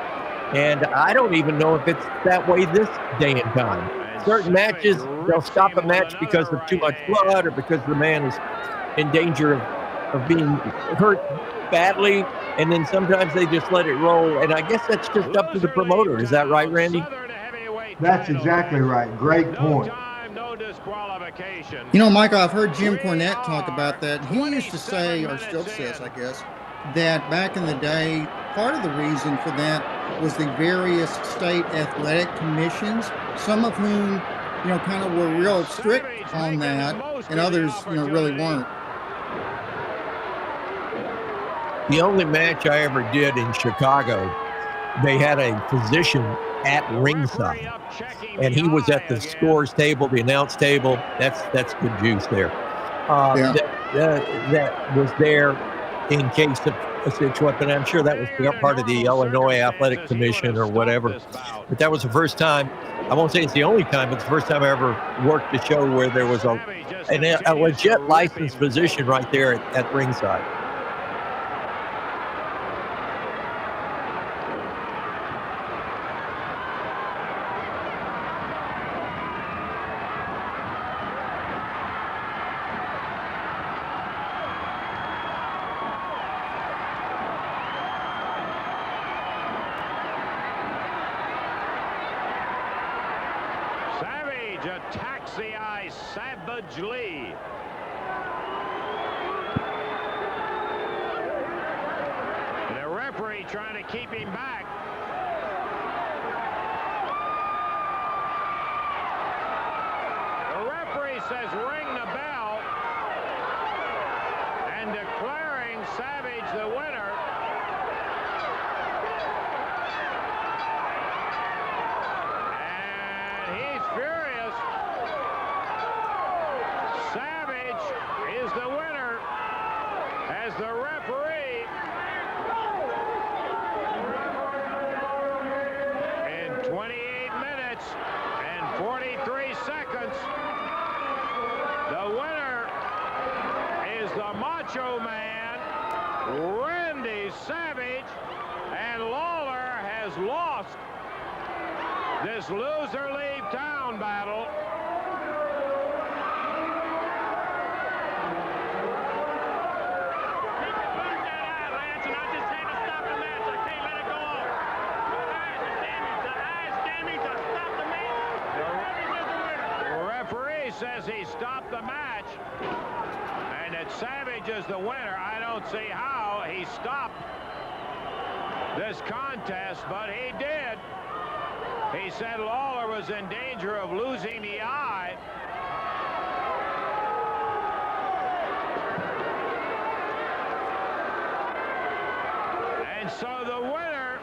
And I don't even know if it's that way this day and time. Certain matches, they'll stop a match because of too much blood or because the man is in danger of being hurt badly. And then sometimes they just let it roll. And I guess that's just up to the promoter. Is that right, Randy? That's exactly right. Great point. No disqualification. You know, Michael, I've heard Jim Cornette talk about that. He used to say, or still says, I guess, that back in the day, part of the reason for that was the various state athletic commissions, some of whom, kind of were real strict on that, and others, really weren't. The only match I ever did in Chicago, they had a physician at ringside, and he was at the scores table, the announce table. That's good juice there. That was there in case of a situation. I'm sure that was part of the Illinois Athletic Commission or whatever. But that was the first time. I won't say it's the only time, but it's the first time I ever worked a show where there was a legit licensed physician right there at ringside. Attacks the eye savagely. The referee trying to keep him back. The referee says ring the bell and declaring Savage the winner. The winner as the referee in 28 minutes and 43 seconds. The winner is the Macho Man Randy Savage, and Lawler has lost this loser leave town battle. Says he stopped the match and that Savage is the winner. I don't see how he stopped this contest, but he did. He said Lawler was in danger of losing the eye. And so the winner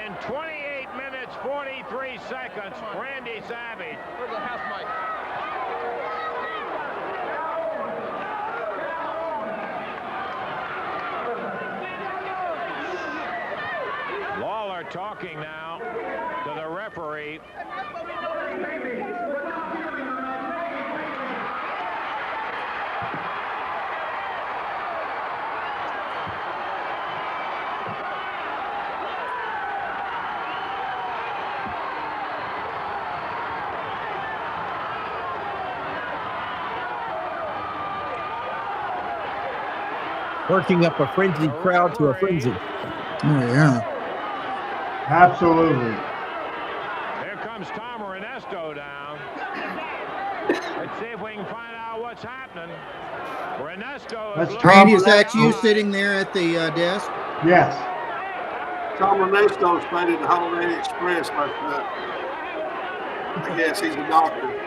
in 28 minutes 43 seconds, Randy Savage. Where's the house mic? Lawler talking now to the referee. Working up a frenzied crowd to a frenzy. Oh, yeah. Absolutely. Here comes Tom Ernesto down. Let's see if we can find out what's happening. Ernesto is Randy, is that you sitting there at the desk? Yes. Tom Ernesto stayed at the Holiday Express last night. I guess he's a doctor.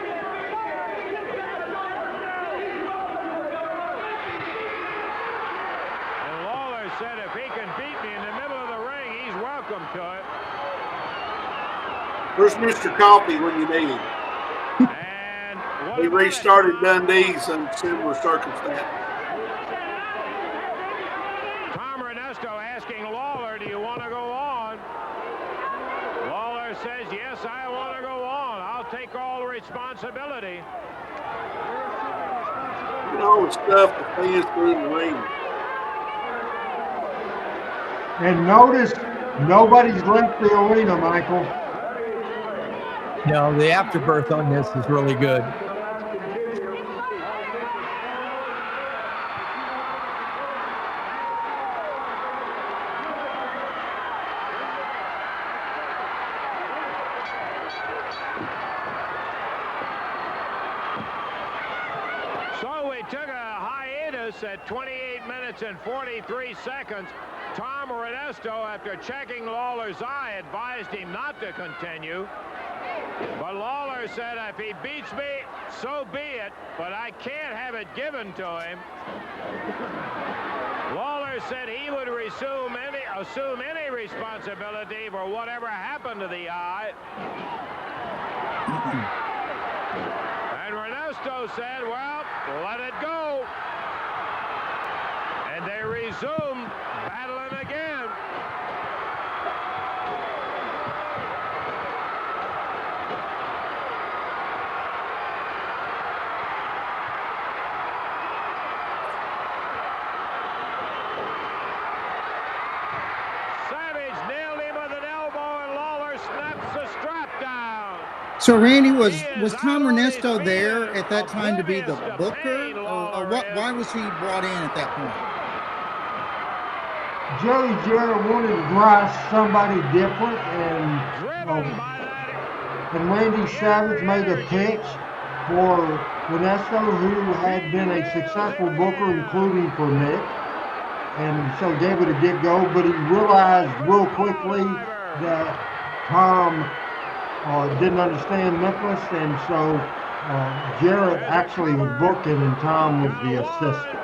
Said if he can beat me in the middle of the ring, he's welcome to it. Where's Mr. Coffee when you need him? And he restarted Dundee's in similar circumstance. Tom Ernesto asking Lawler, do you want to go on? Lawler says, yes, I want to go on. I'll take all the responsibility. You know, it's stuff the fans do in the ring. And notice nobody's left the arena, Michael. No, the afterbirth on this is really good. took a hiatus at 28 minutes and 43 seconds. Tom Ernesto, after checking Lawler's eye, advised him not to continue. But Lawler said, if he beats me, so be it, but I can't have it given to him. Lawler said he would assume any responsibility for whatever happened to the eye. And Ernesto said, well, let it go. And they resumed battling again. Savage nailed him with an elbow, and Lawler snaps the strap down. So Randy, was Tom Ernesto there at that time to be the booker, or what? Why was he brought in at that point? Jerry Jarrett wanted to try somebody different, and Randy Savage made a pitch for Ernesto, who had been a successful booker, including for Nick, and so gave it a get go. But he realized real quickly that Tom didn't understand Memphis, and so Jarrett actually was booking, and Tom was the assistant.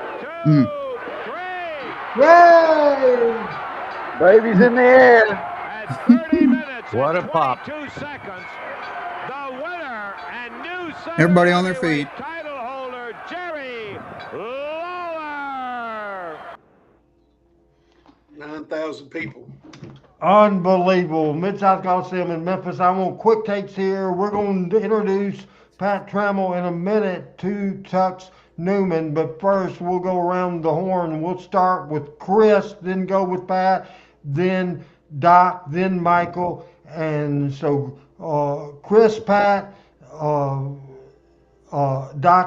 Yay! Baby's in the air. At 30 minutes What a and pop. 22 seconds, the winner and new Everybody on their feet. title holder, Jerry Lawler. 9,000 people. Unbelievable. Mid-South Coliseum in Memphis. I want quick takes here. We're going to introduce Pat Trammell in a minute to Tux Newman, but first we'll go around the horn. We'll start with Chris, then go with Pat, then Doc, then Michael. And so Chris, Pat, Doc,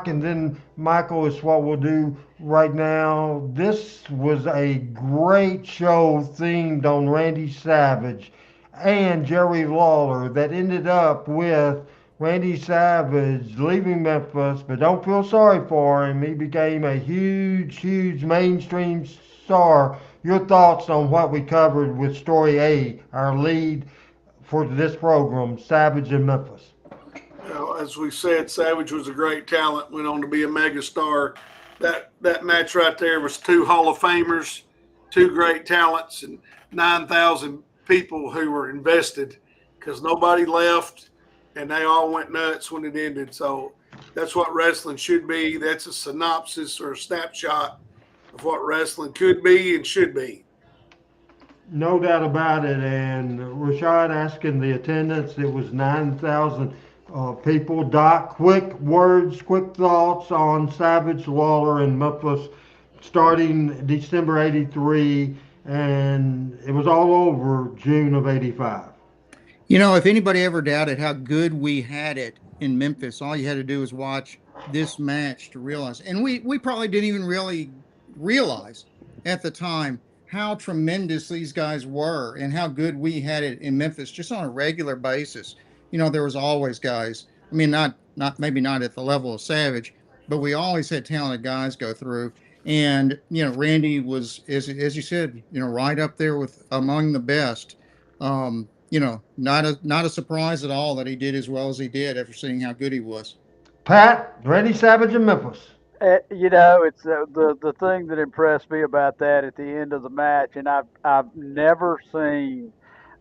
and then Michael is what we'll do right now. This was a great show themed on Randy Savage and Jerry Lawler that ended up with Randy Savage leaving Memphis, but don't feel sorry for him. He became a huge mainstream star. Your thoughts on what we covered with Story A, our lead for this program, Savage in Memphis? Well, as we said, Savage was a great talent, went on to be a megastar. That match right there was two Hall of Famers, two great talents, and 9,000 people who were invested because nobody left. And they all went nuts when it ended. So that's what wrestling should be. That's a synopsis or a snapshot of what wrestling could be and should be. No doubt about it. And Rashad asking the attendance, it was 9,000 people. Doc, quick words, quick thoughts on Savage, Lawler, and Memphis starting December 83. And it was all over June of 85. You know, if anybody ever doubted how good we had it in Memphis, all you had to do was watch this match to realize. And we probably didn't even really realize at the time how tremendous these guys were and how good we had it in Memphis just on a regular basis. You know, there was always guys. I mean, not maybe not at the level of Savage, but we always had talented guys go through. And, you know, Randy was, as you said, you know, right up there with among the best. You know, not a surprise at all that he did as well as he did after seeing how good he was. Pat, Randy Savage in Memphis. You know, it's the thing that impressed me about that at the end of the match, and I've never seen,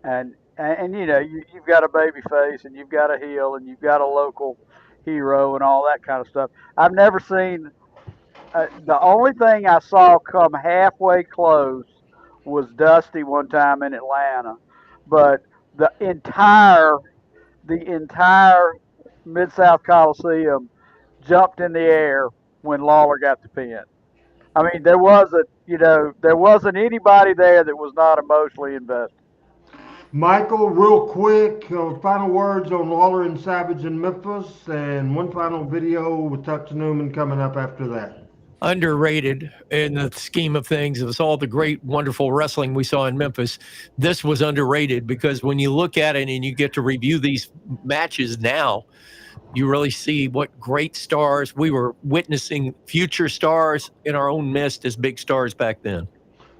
and you know, you've got a baby face and you've got a heel and you've got a local hero and all that kind of stuff. I've never seen. The only thing I saw come halfway close was Dusty one time in Atlanta, but the entire Mid-South Coliseum jumped in the air when Lawler got the pin. I mean, there wasn't anybody there that was not emotionally invested. Michael, real quick, final words on Lawler and Savage in Memphis, and one final video with Tux Newman coming up after that. Underrated in the scheme of things. It was all the great, wonderful wrestling we saw in Memphis. This was underrated because when you look at it and you get to review these matches now, you really see what great stars we were witnessing, future stars in our own midst as big stars back then.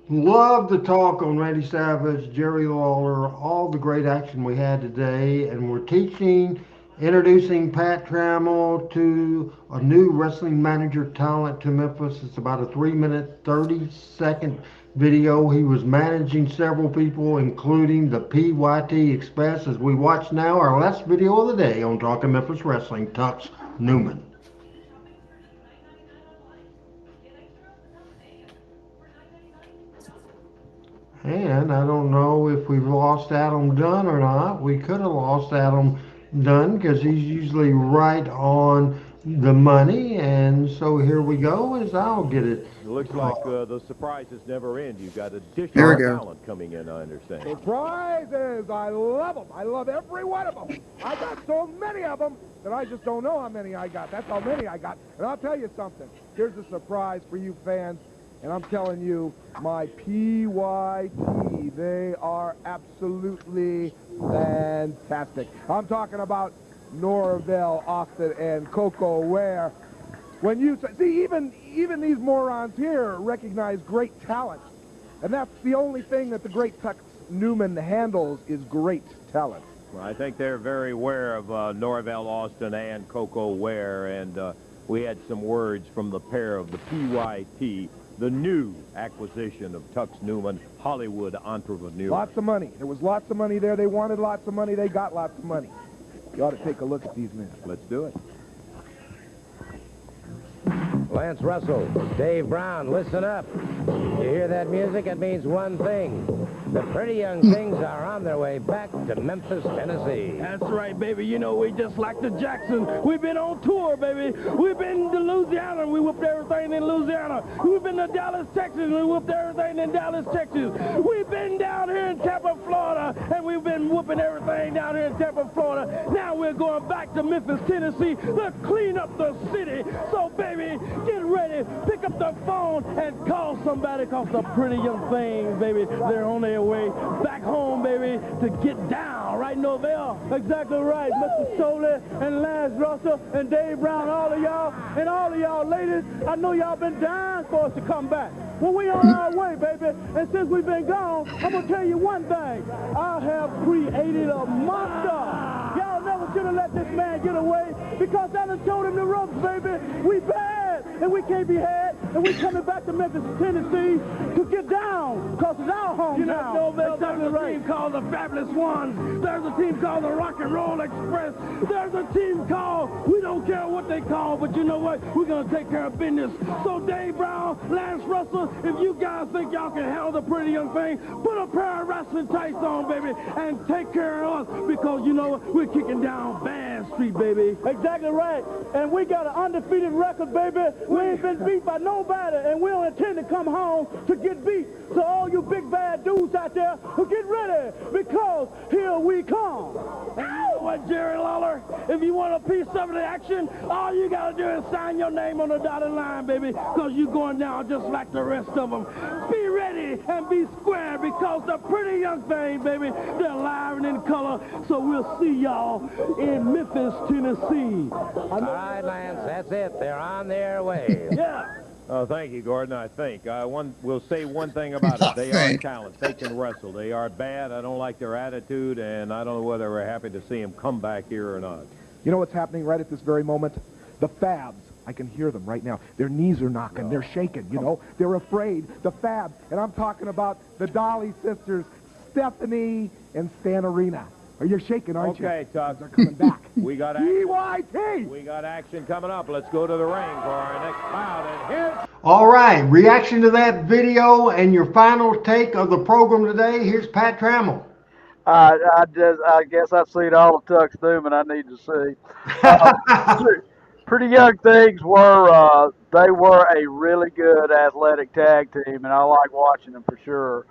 Love the talk on Randy Savage, Jerry Lawler, all the great action we had today. And we're introducing Pat Trammell to a new wrestling manager talent to Memphis. It's about a 3-minute, 30-second video. He was managing several people, including the PYT Express. As we watch now, our last video of the day on Talking Memphis Wrestling, Tux Newman. And I don't know if we've lost Adam Dunn or not. We could have lost Adam Dunn because he's usually right on the money. And so here we go, as I'll get it. It looks like the surprises never end. You've got There additional we go. talent coming in, I understand. Surprises! I love them. I love every one of them. I got so many of them that I just don't know how many I got. That's how many I got. And I'll tell you something. Here's a surprise for you fans. And I'm telling you, my PYT, they are absolutely fantastic. I'm talking about Norvell, Austin, and Coco Ware. When you see, even these morons here recognize great talent. And that's the only thing that the great Tux Newman handles is great talent. Well, I think they're very aware of Norvell, Austin, and Coco Ware. And we had some words from the pair of the PYT, the new acquisition of Tux Newman, Hollywood entrepreneur. Lots of money. There was lots of money there. They wanted lots of money. They got lots of money. You ought to take a look at these men. Let's do it. Lance Russell, Dave Brown, listen up. You hear that music? It means one thing. The pretty young things are on their way back to Memphis, Tennessee. That's right, baby. You know, we just like the Jackson. We've been on tour, baby. We've been to Louisiana, and we whooped everything in Louisiana. We've been to Dallas, Texas, and we whooped everything in Dallas, Texas. We've been down here in Tampa, Florida, and we've been whooping everything down here in Tampa, Florida. Now we're going back to Memphis, Tennessee to clean up the city. So, baby, get ready. Pick up the phone and call somebody, because the pretty young things, baby, they're on their way back home, baby, to get down. Right, Norvell? Exactly right. Mr. Stoley and Lance Russell and Dave Brown, all of y'all, and all of y'all ladies, I know y'all been dying for us to come back. Well, we on our way, baby. And since we've been gone, I'm going to tell you one thing. I have created a monster. Y'all never should have let this man get away, because I done showed him the ropes, baby. We bad, and we can't be had, and we coming back to Memphis, Tennessee to get down, because it's our hometown. You know, Norvell, there's a team called the Fabulous Ones. There's a team called the Rock and Roll Express. There's a team called, we don't care what they call, but you know what? We're going to take care of business. So Dave Brown, Lance Russell, if you guys think y'all can handle the pretty young thing, put a pair of wrestling tights on, baby, and take care of us, because you know what? We're kicking down Van Street, baby. Exactly right. And we got an undefeated record, baby. We ain't been beat by nobody, and we don't intend to come home to get beat. So all you big bad dudes out there, get ready, because here we come. And you know what, Jerry Lawler? If you want a piece of the action, all you got to do is sign your name on the dotted line, baby, because you're going down just like the rest of them. Be ready and be square, because the pretty young thing, baby, they're live and in color. So we'll see y'all in Memphis, Tennessee. All right, Lance, that's it. They're on their way. Yeah. Oh, thank you, Gordon. I think we'll say one thing about it. They are talent. They can wrestle. They are bad. I don't like their attitude, and I don't know whether we're happy to see them come back here or not. You know what's happening right at this very moment? The Fabs. I can hear them right now. Their knees are knocking. They're shaking, you know. They're afraid. The Fabs. And I'm talking about the Dolly sisters, Stephanie and Stan Arena. Are you shaking, aren't you? Okay, Tux. They're coming back. We got action. PYT! We got action coming up. Let's go to the ring for our next bout. And here's... All right, reaction to that video and your final take of the program today. Here's Pat Trammell. I guess I've seen all of Tux Newman I need to see. Pretty Young Things were they were a really good athletic tag team, and I like watching them for sure.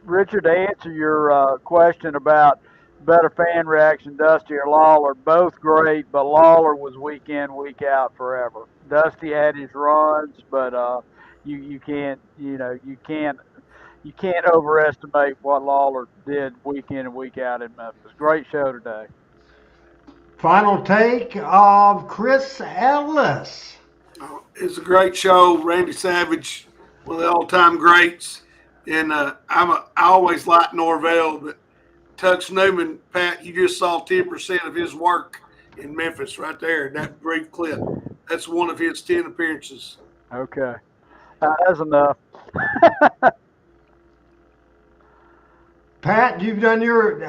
Richard, to answer your question about better fan reaction, Dusty or Lawler, both great, but Lawler was week in, week out forever. Dusty had his runs, but you can't overestimate what Lawler did week in and week out in Memphis. Great show today. Final take of Chris Ellis. It's a great show. Randy Savage, one of the all-time greats. And I always liked Norvell, but Tux Newman, Pat, you just saw 10% of his work in Memphis right there in that brief clip. That's one of his 10 appearances. Okay. That's enough. Pat, you've done your.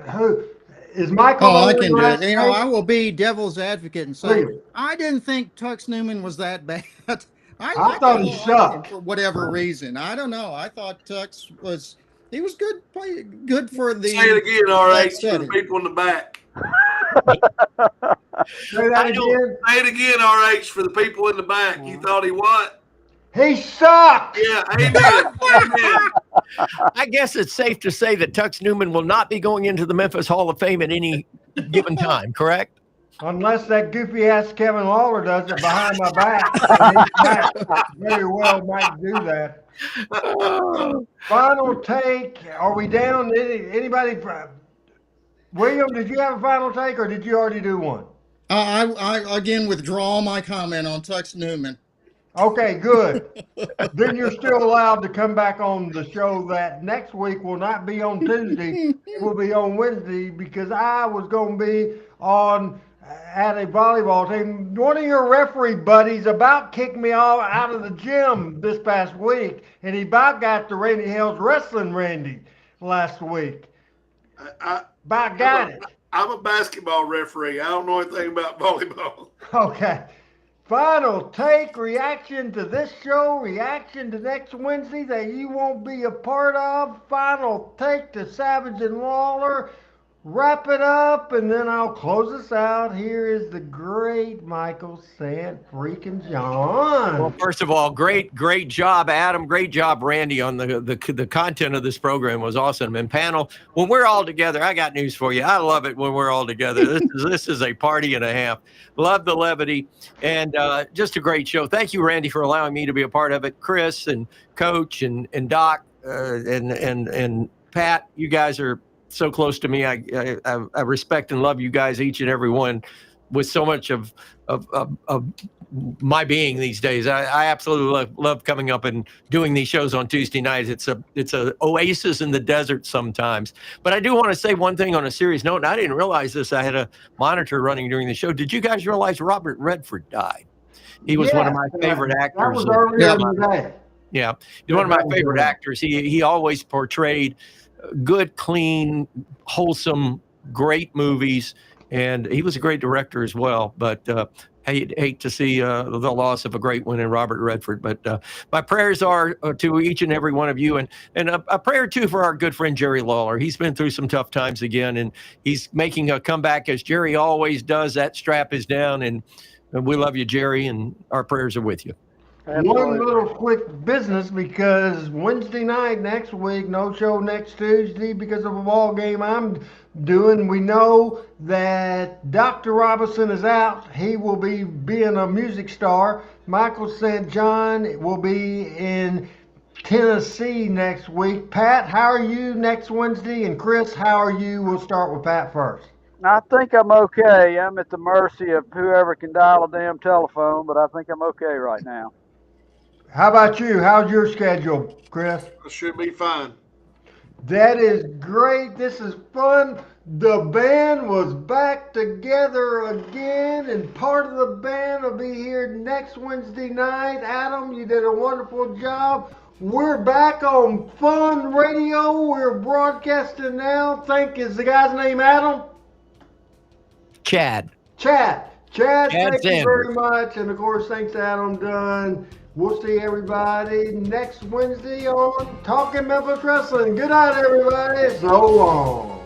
Who is Michael? Oh, I can do it. Take? I will be devil's advocate and say Please. I didn't think Tux Newman was that bad. I thought he sucked for whatever reason. I don't know. I thought Tux was good. Good for the. Say it again, RH, for the people in the back. Say that again. Say it again, RH, for the people in the back. You thought he what? He sucked. Yeah, amen. Amen. I guess it's safe to say that Tux Newman will not be going into the Memphis Hall of Fame at any given time, correct? Unless that goofy ass Kevin Lawler does it behind my back. He very well might do that. Final take. Are we down? Anybody? William, did you have a final take or did you already do one? I again withdraw my comment on Tux Newman. Okay, good. Then you're still allowed to come back on the show that next week will not be on Tuesday. It will be on Wednesday because I was going to be at a volleyball team. One of your referee buddies about kicked me all out of the gym this past week, and he about got the Randy Hales Wrestling Randy last week. About got it. I'm a basketball referee. I don't know anything about volleyball. Okay. Final take, reaction to this show, reaction to next Wednesday that you won't be a part of. Final take to Savage and Lawler. Wrap it up, and then I'll close us out. Here is the great Michael St. freaking John. Well, first of all, great job, Adam. Great job, Randy, on the content of this program was awesome. And panel, when we're all together, I got news for you. I love it when we're all together. This is a party and a half. Love the levity, and just a great show. Thank you, Randy, for allowing me to be a part of it. Chris and Coach and Doc and Pat, you guys are so close to me. I respect and love you guys, each and every one, with so much of my being these days. I absolutely love coming up and doing these shows on Tuesday nights. It's a oasis in the desert sometimes. But I do want to say one thing on a serious note, and I didn't realize this. I had a monitor running during the show. Did you guys realize Robert Redford died? He was one of my favorite actors. That was earlier today. Yeah, he's one of my favorite actors. He always portrayed good, clean, wholesome, great movies, and he was a great director as well. But hate to see the loss of a great one in Robert Redford. But my prayers are to each and every one of you, and a prayer too for our good friend Jerry Lawler. He's been through some tough times again, and he's making a comeback as Jerry always does. That strap is down, and we love you, Jerry, and our prayers are with you. One little quick business, because Wednesday night next week, no show next Tuesday because of a ball game I'm doing. We know that Dr. Robinson is out. He will be being a music star. Michael St. John will be in Tennessee next week. Pat, how are you next Wednesday? And Chris, how are you? We'll start with Pat first. I think I'm okay. I'm at the mercy of whoever can dial a damn telephone, but I think I'm okay right now. How about you? How's your schedule, Chris? It should be fine. That is great. This is fun. The band was back together again, and part of the band will be here next Wednesday night. Adam, you did a wonderful job. We're back on Fun Radio. We're broadcasting now. Is the guy's name Adam? Chad, thank you Sanders. very much. And of course, thanks to Adam Dunn. We'll see everybody next Wednesday on Talking Memphis Wrestling. Good night, everybody. So long.